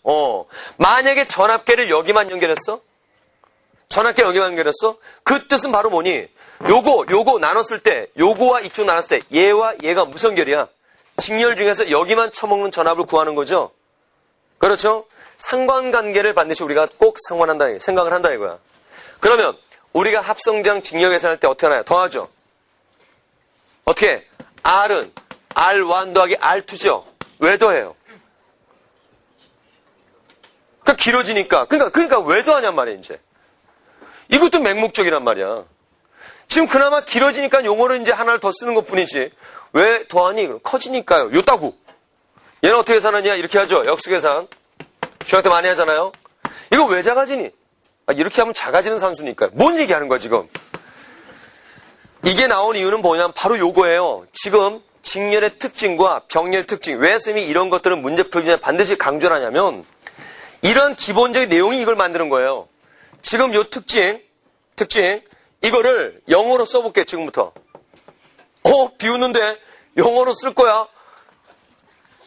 만약에 전압계를 여기만 연결했어? 전압계 여기만 연결했어? 그 뜻은 바로 뭐니? 요거 나눴을 때, 요거와 이쪽 나눴을 때, 얘와 얘가 무슨 연결이야? 직렬 중에서 여기만 쳐먹는 전압을 구하는 거죠? 그렇죠? 상관관계를 반드시 우리가 꼭 생각을 한다 이거야. 그러면 우리가 합성장 직렬 계산할 때 어떻게 하나요? 더하죠? 어떻게? R은 R1 더하기 R2죠? 왜 더해요? 그러니까 길어지니까. 그러니까 왜 더하냔 말이야, 이제. 이것도 맹목적이란 말이야. 지금 그나마 길어지니까 용어를 이제 하나를 더 쓰는 것 뿐이지. 왜 더하니? 커지니까요. 요따구. 얘는 어떻게 계산하냐? 이렇게 하죠. 역수 계산. 중학교 때 많이 하잖아요. 이거 왜 작아지니? 이렇게 하면 작아지는 산수니까요. 뭔 얘기하는 거야, 지금? 이게 나온 이유는 뭐냐면 바로 요거예요. 지금 직렬의 특징과 병렬의 특징. 왜 쌤이 이런 것들은 문제 풀기 전에 반드시 강조를 하냐면 이런 기본적인 내용이 이걸 만드는 거예요. 지금 요 특징, 이거를 영어로 써볼게, 지금부터. 비웃는데 영어로 쓸 거야.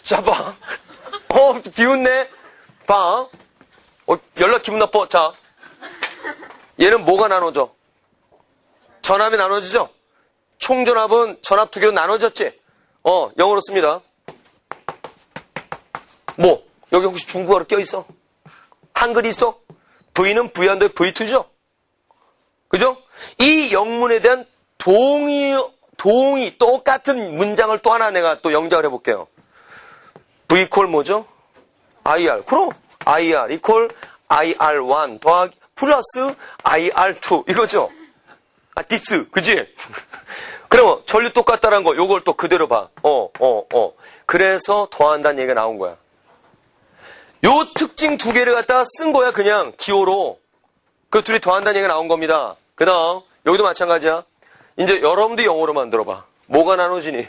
자, 봐. 비웃네. 봐. 연락 기분 나빠. 자. 얘는 뭐가 나눠져? 전압이 나눠지죠? 총전압은 전압 두 개로 나눠졌지? 영어로 씁니다. 뭐? 여기 혹시 중국어로 껴있어? 한글이 있어? V는 V한데 V2죠? 그죠? 이 영문에 대한 동의, 똑같은 문장을 또 하나 내가 또 영작을 해볼게요. V 콜 뭐죠? IR. 그럼 IR 이퀄 IR1 더하기 플러스 IR2 이거죠? 디스. 그지? 그럼 전류 똑같다는 거 요걸 또 그대로 봐. 그래서 더한다는 얘기가 나온 거야. 요 특징 두 개를 갖다가 쓴 거야, 그냥 기호로. 그 둘이 더한다는 얘기가 나온 겁니다. 그 다음 여기도 마찬가지야. 이제 여러분도 영어로 만들어봐. 뭐가 나눠지니?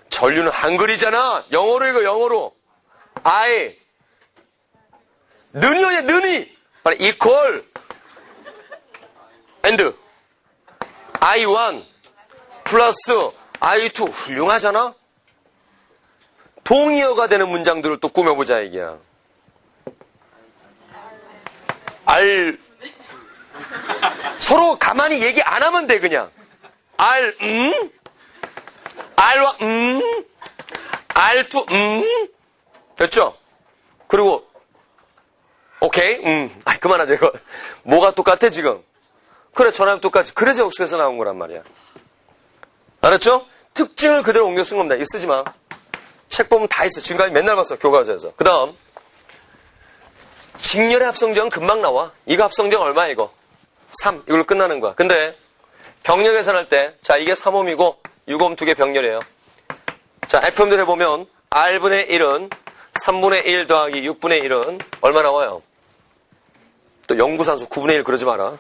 전류는 한글이잖아. 영어로 읽어, 영어로. 는이야, 는이. equal and I1 플러스 I2. 훌륭하잖아? 동의어가 되는 문장들을 또 꾸며보자, 얘기야. 서로 가만히 얘기 안 하면 돼, 그냥. R와, R2, 됐죠? 그리고, 오케이, 그만하자, 이거. 뭐가 똑같아, 지금? 그래, 전압이 똑같지. 그래서 역수에서 나온 거란 말이야. 알았죠? 특징을 그대로 옮겨 쓴 겁니다. 이거 쓰지 마. 책 보면 다 있어. 지금까지 맨날 봤어, 교과서에서. 그 다음. 직렬의 합성정은 금방 나와. 이거 합성정 얼마야, 이거? 3. 이걸로 끝나는 거야. 근데, 병렬 계산할 때, 자, 이게 3옴이고, 6옴 두 개 병렬이에요. 자, F음들 해보면, R분의 1은 3분의 1 더하기 6분의 1은 얼마 나와요? 또 영구산수 9분의 1 그러지 마라.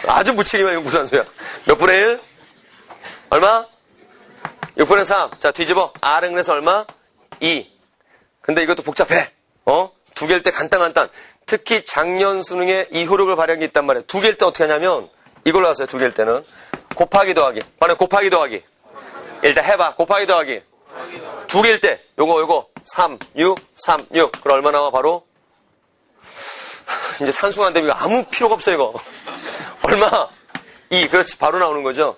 아주 무책임한 영구산수야. 몇 분의 1? 얼마? 6분의 3. 자, 뒤집어. R은 그래서 얼마? 2. 근데 이것도 복잡해. 두 개일 때 간단. 특히 작년 수능에 이 효력을 발휘한 게 있단 말이에요. 두 개일 때 어떻게 하냐면, 이걸로 하세요, 두 개일 때는. 곱하기 더하기. 반응 곱하기 더하기. 일단 해봐. 곱하기 더하기. 두 개일 때, 요거, 3, 6, 3, 6. 그럼 얼마 나와, 바로? 이제 산수가 안 되면 아무 필요가 없어, 이거. 얼마? 2. 그렇지. 바로 나오는 거죠.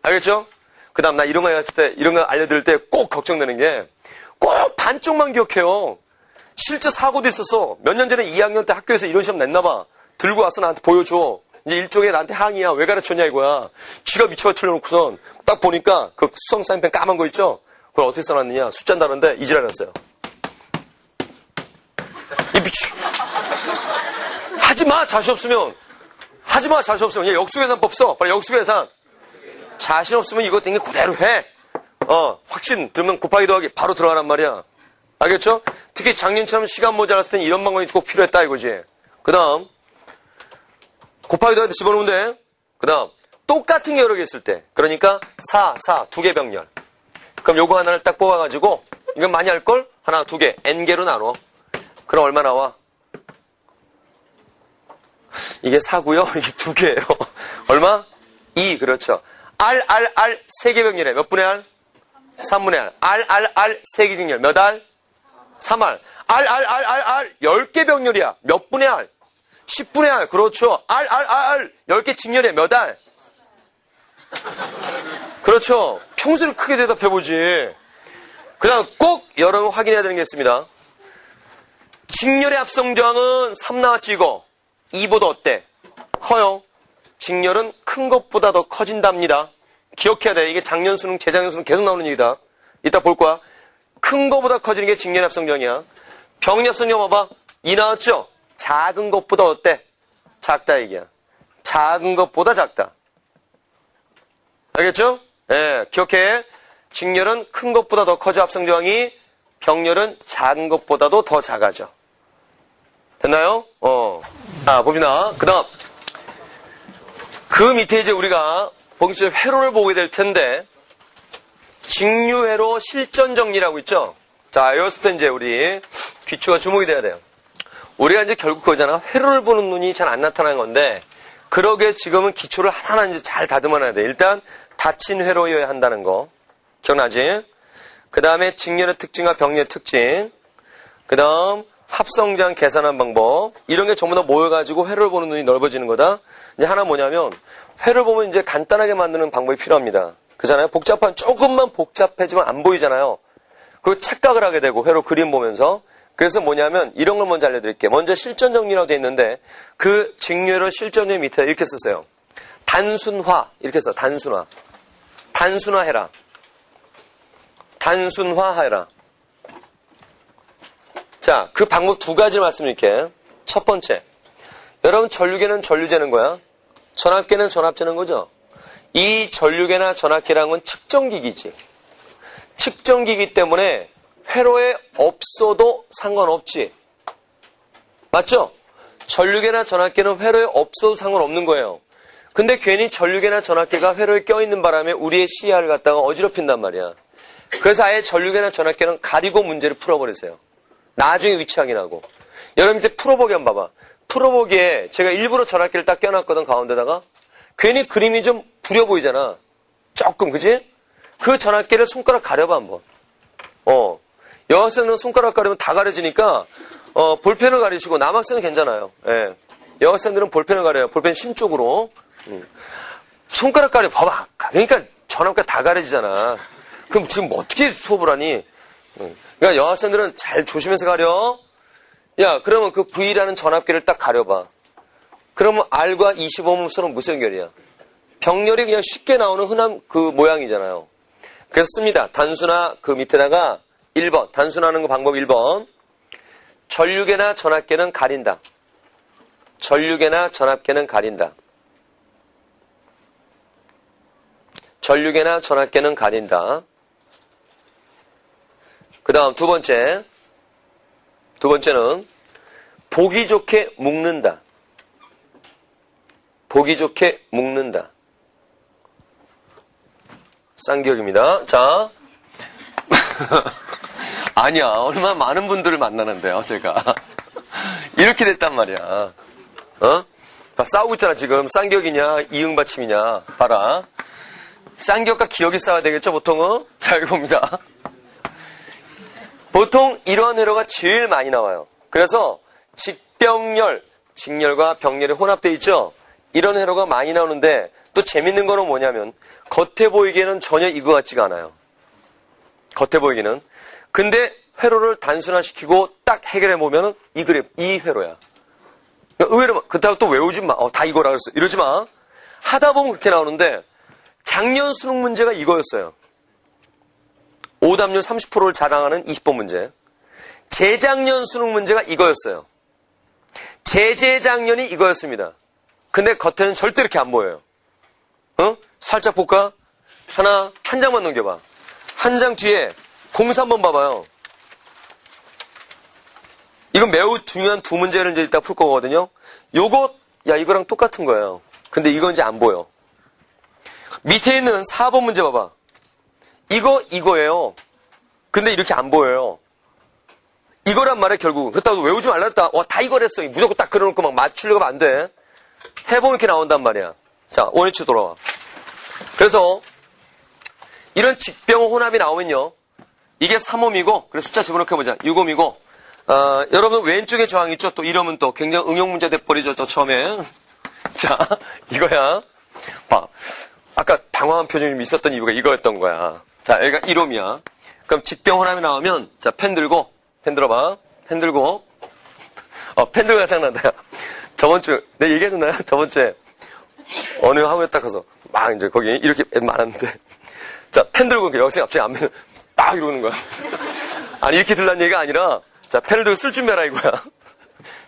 알겠죠? 그 다음, 나 이런 거 했을 때, 이런 거 알려드릴 때 꼭 걱정되는 게, 꼭 반쪽만 기억해요. 실제 사고도 있었어. 몇 년 전에 2학년 때 학교에서 이런 시험 냈나봐. 들고 와서 나한테 보여줘. 이제 일종의 나한테 항의야. 왜 가르쳤냐 이거야. 쥐가 미쳐가 틀려놓고선 딱 보니까 그 수성 사인펜 까만 거 있죠? 그걸 어떻게 써놨느냐. 숫자는 다른데 이지랄했어요. 이 미치. 하지마 자신 없으면. 얘 역수계산법 써. 빨리 역수계산. 자신 없으면 이거 땡겨 그대로 해. 확신 들으면 곱하기 더하기 바로 들어가란 말이야. 알겠죠? 특히 작년처럼 시간 모자랐을 땐 이런 방법이 꼭 필요했다 이거지. 그 다음 곱하기 더하기 집어넣으면 돼. 그 다음 똑같은 게 여러 개 있을 때, 그러니까 4 두 개 병렬. 그럼 요거 하나를 딱 뽑아가지고 이건 많이 할걸? 하나 두 개 n개로 나눠. 그럼 얼마 나와? 이게 4고요 이게 2개예요 얼마? 2. 그렇죠. R 세 개 병렬에 몇 분의 R? 3분의 R. 세 개 병렬 몇 R? 3R. R 10개 병렬이야. 몇 분의 R? 10분의 R. 그렇죠. R 10개 직렬이야. 몇 R? 그렇죠. 평소를 크게 대답해보지. 그 다음 꼭 여러분 확인해야 되는 게 있습니다. 직렬의 합성저항은 3 나왔지 이거. 2보다 어때? 커요. 직렬은 큰 것보다 더 커진답니다. 기억해야 돼. 이게 작년 수능, 재작년 수능 계속 나오는 얘기다. 이따 볼 거야. 큰 거보다 커지는 게 직렬의 합성정이야. 병렬 합성정 봐봐. 2 나왔죠? 작은 것보다 어때? 작다 얘기야. 작은 것보다 작다. 알겠죠? 예, 기억해. 직렬은 큰 것보다 더 커져 합성조항이, 병렬은 작은 것보다도 더 작아져. 됐나요? 자, 봅니다. 그 다음. 그 밑에 이제 우리가 본격적으로 회로를 보게 될 텐데, 직류회로 실전정리라고 있죠? 자, 여기서 또 이제 우리 귀추가 주목이 돼야 돼요. 우리가 이제 결국 그거잖아. 회로를 보는 눈이 잘 안 나타나는 건데, 그러게 지금은 기초를 하나하나 이제 잘 다듬어놔야 돼. 일단, 닫힌 회로여야 한다는 거. 기억나지? 그 다음에 직렬의 특징과 병렬의 특징. 그 다음, 합성장 계산한 방법. 이런 게 전부 다 모여가지고 회로를 보는 눈이 넓어지는 거다. 이제 하나 뭐냐면, 회를 보면 이제 간단하게 만드는 방법이 필요합니다. 그잖아요? 조금만 복잡해지면 안 보이잖아요. 그 착각을 하게 되고, 회로 그림 보면서. 그래서 뭐냐면, 이런 걸 먼저 알려드릴게요. 먼저 실전 정리라고 되어 있는데, 그 직렬을 실전 정리 밑에 이렇게 썼어요. 단순화. 이렇게 써, 단순화. 단순화해라. 단순화해라. 자, 그 방법 두 가지를 말씀드릴게요. 첫 번째. 여러분, 전류계는 전류재는 거야. 전압계는 전압재는 거죠. 이 전류계나 전압계라는 건 측정기기지. 측정기기 때문에 회로에 없어도 상관없지. 맞죠? 전류계나 전압계는 회로에 없어도 상관없는 거예요. 근데 괜히 전류계나 전압계가 회로에 껴있는 바람에 우리의 시야를 갖다가 어지럽힌단 말이야. 그래서 아예 전류계나 전압계는 가리고 문제를 풀어버리세요. 나중에 위치 확인하고. 여러분 밑에 풀어보기 한번 봐봐. 풀어보기에 제가 일부러 전압계를 딱 껴놨거든, 가운데다가. 괜히 그림이 좀 구려 보이잖아. 조금, 그지? 그 전압계를 손가락 가려봐, 한번. 여학생은 손가락 가리면 다 가려지니까, 볼펜을 가리시고, 남학생은 괜찮아요. 예. 여학생들은 볼펜을 가려요. 볼펜 심 쪽으로. 손가락 가려, 봐봐. 그러니까 전압계 다 가려지잖아. 그럼 지금 어떻게 수업을 하니? 그러니까 여학생들은 잘 조심해서 가려. 야, 그러면 그 V라는 전압계를 딱 가려봐. 그러면 R과 25는 서로 무슨 연결이야? 병렬이 그냥 쉽게 나오는 흔한 그 모양이잖아요. 그래서 씁니다. 단순화 그 밑에다가 1번. 단순화하는 거 방법 1번. 전류계나 전압계는 가린다. 전류계나 전압계는 가린다. 전류계나 전압계는 가린다. 그 다음 두 번째. 두 번째는 보기 좋게 묶는다. 보기 좋게 묶는다. 쌍기역입니다. 자. 아니야. 얼마나 많은 분들을 만나는데요, 제가. 이렇게 됐단 말이야. 싸우고 있잖아, 지금. 쌍기역이냐, 이응받침이냐. 봐라. 쌍기역과 기역이 싸워야 되겠죠, 보통은? 자, 여기 봅니다. 보통 이러한 회로가 제일 많이 나와요. 그래서 직병렬, 직렬과 병렬이 혼합되어 있죠? 이런 회로가 많이 나오는데 또 재밌는 거는 뭐냐면 겉에 보이기에는 전혀 이거 같지가 않아요. 겉에 보이기는. 근데 회로를 단순화시키고 딱 해결해보면 이 그림, 이 회로야. 의외로 그렇다고 또 외우지 마. 다 이거라 그랬어. 이러지 마. 하다 보면 그렇게 나오는데 작년 수능 문제가 이거였어요. 오답률 30%를 자랑하는 20번 문제. 재작년 수능 문제가 이거였어요. 재재작년이 이거였습니다. 근데 겉에는 절대 이렇게 안 보여요. 살짝 볼까? 한 장만 넘겨봐. 한 장 뒤에 공사 한번 봐봐요. 이건 매우 중요한 두 문제를 이제 이따 풀 거거든요. 요거, 이거랑 똑같은 거예요. 근데 이건 이제 안 보여. 밑에 있는 4번 문제 봐봐. 이거예요. 근데 이렇게 안 보여요. 이거란 말이야, 결국은. 그렇다고 외우지 말랐다. 다 이거랬어. 무조건 딱 그려놓고 막 맞추려고 하면 안 돼. 해보면 이렇게 나온단 말이야. 자, 원위치 돌아와. 그래서, 이런 직병 혼합이 나오면요. 이게 3옴이고, 그래서 숫자 집어넣게보자. 6옴이고, 여러분 왼쪽에 저항 있죠? 또 이러면 또 굉장히 응용 문제 돼버리죠, 또 처음에. 자, 이거야. 봐. 아까 당황한 표정이 좀 있었던 이유가 이거였던 거야. 자, 여기가 1옴이야. 그럼 직병 혼합이 나오면, 자, 펜 들고, 펜 들어봐. 펜 들고. 펜 들고 생각난다. 저번 주, 내가 얘기해줬나요? 저번 주에. 어느 학원에 딱 가서, 막 이제 거기 이렇게 많았는데. 자, 펜 들고 여기서 갑자기 앞면에 막 이러는 거야. 아니, 이렇게 들란 얘기가 아니라, 자, 펜을 들고 쓸 준비하라 이거야.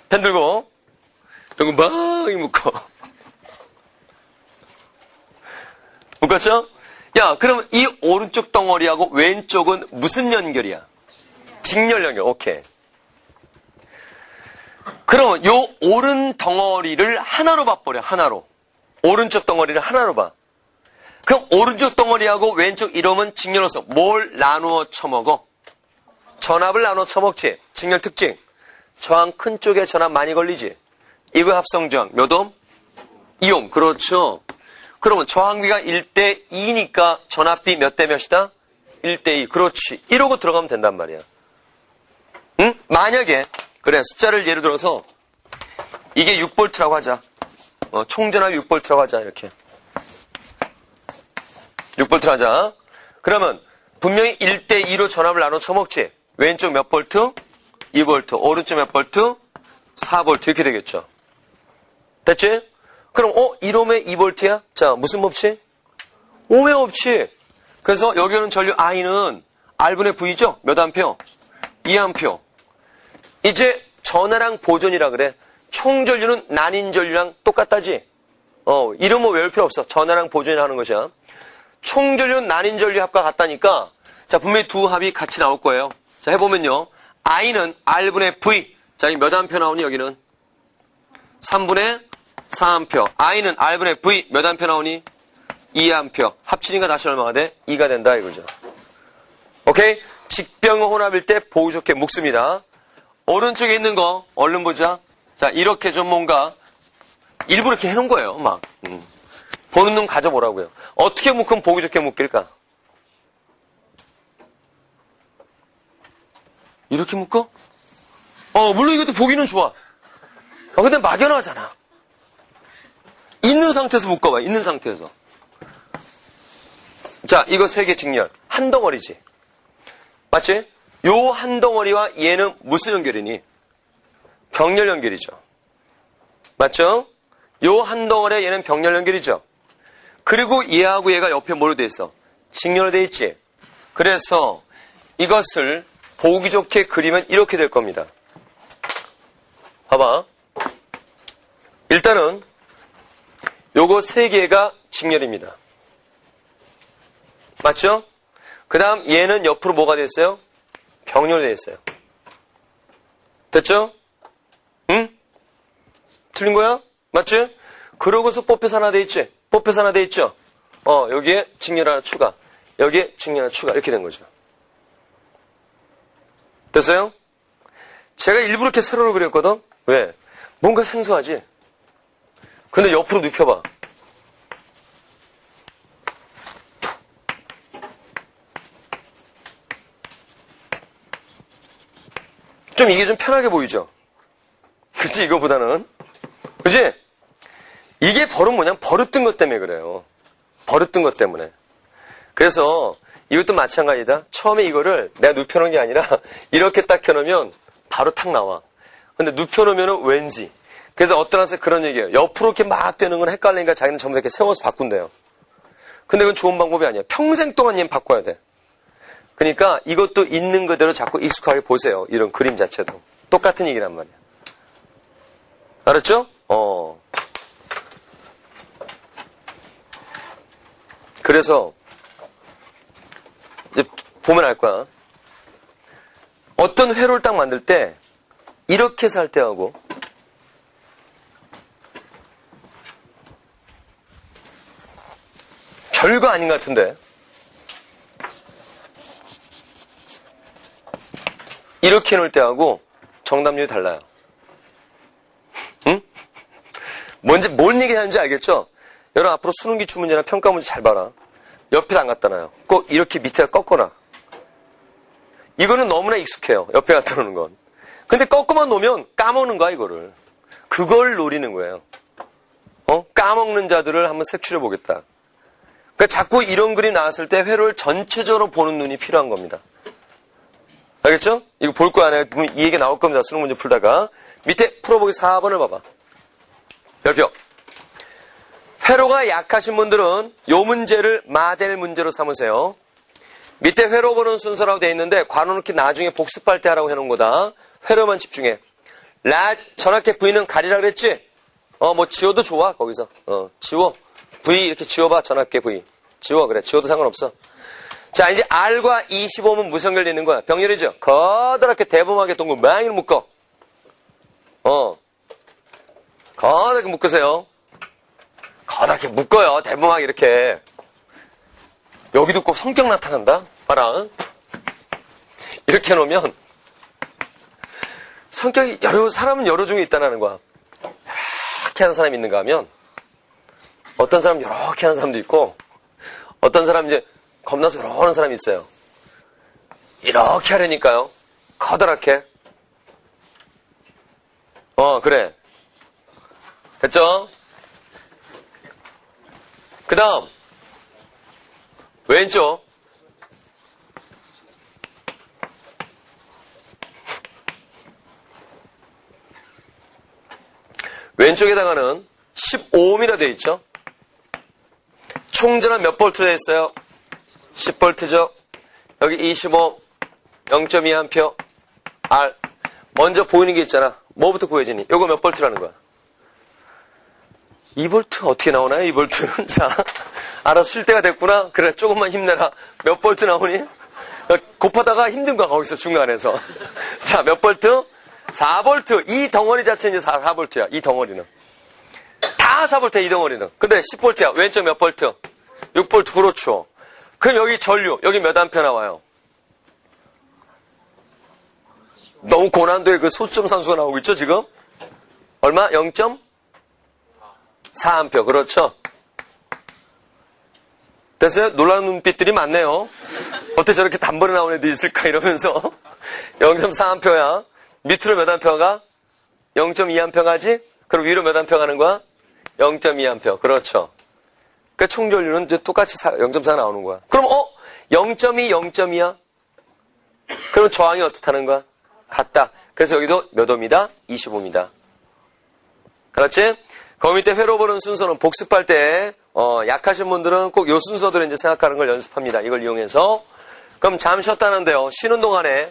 펜 들고 여기 막 묶어. 묶었죠? 야, 그럼 이 오른쪽 덩어리하고 왼쪽은 무슨 연결이야? 직렬 연결. 오케이. 그러면 요 오른 덩어리를 하나로 봐버려. 하나로. 오른쪽 덩어리를 하나로 봐. 그럼 오른쪽 덩어리하고 왼쪽 이름은 직렬로서 뭘 나누어 쳐먹어? 전압을 나누어 쳐먹지. 직렬 특징. 저항 큰 쪽에 전압 많이 걸리지. 이거 합성 저항 몇 옴? 2옴. 그렇죠. 그러면 저항비가 1대 2니까 전압비 몇 대 몇이다? 1대 2. 그렇지. 이러고 들어가면 된단 말이야. 응? 만약에 그래 숫자를 예를 들어서 이게 6V라고 하자. 총전압이 6V라고 하자. 이렇게 6V 하자. 그러면 분명히 1대 2로 전압을 나눠 쳐먹지. 왼쪽 몇 볼트? 2V. 오른쪽 몇 볼트? 4V. 이렇게 되겠죠. 됐지? 그럼 1옴에 2V야? 자, 무슨 법칙? 오음의 법칙. 그래서 여기는 전류 I는 R분의 V죠? 몇 암페어? 2암페어. 이제 전하랑 보존이라 그래. 총전류는 난인전류랑 똑같다지? 이름 뭐 외울 필요 없어. 전하랑 보존이라 하는 것이야. 총전류는 난인전류 합과 같다니까 자, 분명히 두 합이 같이 나올 거예요. 자, 해보면요. I는 R분의 V. 자, 몇 암페어 나오니 여기는? 3분의 4암페어. I는 R분의 V. 몇 암페어 나오니? 2암페어. 합치니까 다시 얼마가 돼? 2가 된다 이거죠. 오케이? 직병 혼합일 때 보기 좋게 묶습니다. 오른쪽에 있는 거 얼른 보자. 자, 이렇게 좀 뭔가 일부러 이렇게 해놓은 거예요. 막 보는 눈 가져보라고요. 어떻게 묶으면 보기 좋게 묶일까? 이렇게 묶어? 물론 이것도 보기는 좋아. 근데 막연하잖아. 있는 상태에서 묶어봐. 있는 상태에서. 자, 이거 세 개 직렬. 한 덩어리지. 맞지? 요 한 덩어리와 얘는 무슨 연결이니? 병렬 연결이죠. 맞죠? 요 한 덩어리에 얘는 병렬 연결이죠. 그리고 얘하고 얘가 옆에 뭐로 돼 있어? 직렬로 돼 있지. 그래서 이것을 보기 좋게 그리면 이렇게 될 겁니다. 봐봐. 일단은 요거 세 개가 직렬입니다. 맞죠? 그 다음 얘는 옆으로 뭐가 됐어요? 병렬이 됐어요. 됐죠? 응? 틀린 거야? 맞지? 그러고서 뽀페스 하나 돼 있지? 뽀페스 하나 돼 있죠? 여기에 직렬 하나 추가. 여기에 직렬 하나 추가. 이렇게 된 거죠. 됐어요? 제가 일부러 이렇게 세로로 그렸거든? 왜? 뭔가 생소하지? 근데 옆으로 눕혀봐. 좀 이게 좀 편하게 보이죠? 그치, 이거보다는. 그치? 이게 버릇 뭐냐면 버릇든 것 때문에 그래요. 버릇든 것 때문에. 그래서 이것도 마찬가지다. 처음에 이거를 내가 눕혀놓은 게 아니라 이렇게 딱 켜놓으면 바로 탁 나와. 근데 눕혀놓으면 왠지. 그래서 어떤 한테 그런 얘기예요. 옆으로 이렇게 막 되는 건 헷갈리니까 자기는 전부 이렇게 세워서 바꾼대요. 근데 그건 좋은 방법이 아니야. 평생 동안 얘는 바꿔야 돼. 그러니까 이것도 있는 그대로 자꾸 익숙하게 보세요. 이런 그림 자체도. 똑같은 얘기란 말이야. 알았죠? 그래서 이제 보면 알 거야. 어떤 회로를 딱 만들 때 이렇게 해서 할 때하고 별거 아닌 것 같은데 이렇게 해놓을 때하고 정답률이 달라요. 응? 뭔 얘기하는지 알겠죠? 여러분 앞으로 수능 기출 문제나 평가 문제 잘 봐라. 옆에 안 갖다 놔요. 꼭 이렇게 밑에 꺾거나. 이거는 너무나 익숙해요. 옆에 갖다 놓는 건. 근데 꺾어만 놓으면 까먹는 거야 이거를. 그걸 노리는 거예요. 까먹는 자들을 한번 색출해 보겠다. 그러니까 자꾸 이런 글이 나왔을 때 회로를 전체적으로 보는 눈이 필요한 겁니다. 알겠죠? 이거 볼 거야. 내가 이 얘기 나올 겁니다. 수능 문제 풀다가. 밑에 풀어보기 4번을 봐봐. 별표. 회로가 약하신 분들은 요 문제를 마델 문제로 삼으세요. 밑에 회로 보는 순서라고 되어 있는데 괄호 넣기 나중에 복습할 때 하라고 해놓은 거다. 회로만 집중해. 전압계 V는 가리라 그랬지? 뭐 지워도 좋아, 거기서. 지워. V 이렇게 지워봐, 전압계 V. 지워, 그래. 지워도 상관없어. 자, 이제 R과 25면 무슨 연결이 있는 거야? 병렬이죠? 커다랗게 대범하게 동굴 많이 묶어. 커다랗게 묶으세요. 커다랗게 묶어요. 대범하게 이렇게. 여기도 꼭 성격 나타난다? 봐라. 이렇게 해놓으면 성격이 사람은 여러 종이 있다는 거야. 이렇게 하는 사람이 있는가 하면 어떤 사람은 이렇게 하는 사람도 있고 어떤 사람은 이제 겁나서 이렇게 하는 사람이 있어요. 이렇게 하려니까요. 커다랗게. 그래. 됐죠? 그 다음 왼쪽 왼쪽에다가는 15ohm이라 되어 있죠. 총전압 몇 볼트 되어 있어요? 10볼트죠. 여기 25 0.2A R 먼저 보이는 게 있잖아. 뭐부터 구해지니? 요거 몇 볼트라는 거야? 2볼트 어떻게 나오나요? 2볼트는 자, 알아서 쉴 때가 됐구나. 그래, 조금만 힘내라. 몇 볼트 나오니? 곱하다가 힘든 거야, 거기서 중간에서. 자, 몇 볼트? 4볼트. 이 덩어리 자체는 이제 4볼트야. 이 덩어리는. 다 4볼트야, 이 덩어리는. 근데 10볼트야. 왼쪽 몇 볼트? 6볼트. 그렇죠. 그럼 여기 전류. 여기 몇 암페어 나와요? 너무 고난도의 그 소수점 산수가 나오고 있죠, 지금? 얼마? 0.4암페어. 그렇죠. 됐어요? 놀라는 눈빛들이 많네요. 어떻게 저렇게 단번에 나온 애들이 있을까? 이러면서. 0.4암페어야. 밑으로 몇 암페어가? 0.2암페어 가지? 그럼 위로 몇 암페어 가는 거야? 0.2암페어. 그렇죠. 그러니까 총전류는 이제 똑같이 0.4가 나오는 거야. 그럼 0.2, 0.2야? 그럼 저항이 어떻다는 거야? 같다. 그래서 여기도 몇 ohm이다? 25ohm이다. 그렇지? 거기 밑에 회로 보는 순서는 복습할 때 약하신 분들은 꼭 요 순서들을 이제 생각하는 걸 연습합니다. 이걸 이용해서. 그럼 잠 쉬었다는데요. 쉬는 동안에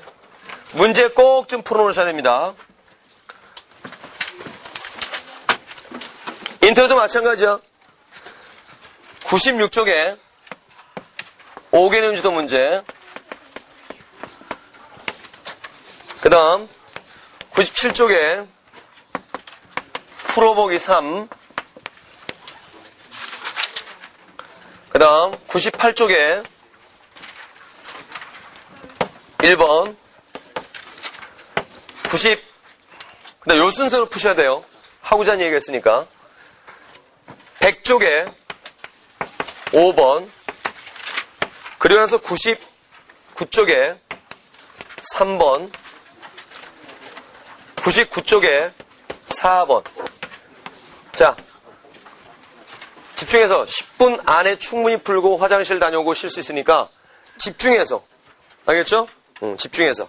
문제 꼭 좀 풀어놓으셔야 됩니다. 인터뷰도 마찬가지야. 96쪽에 5개념 지도 문제. 그 다음 97쪽에 풀어보기 3. 그 다음 98쪽에 1번 근데 요 순서로 푸셔야 돼요. 하고자 하는 얘기가 있으니까. 100쪽에 5번 그리고 나서 99쪽에 3번 99쪽에 4번. 자, 집중해서 10분 안에 충분히 풀고 화장실 다녀오고 쉴 수 있으니까 집중해서. 알겠죠? 집중해서.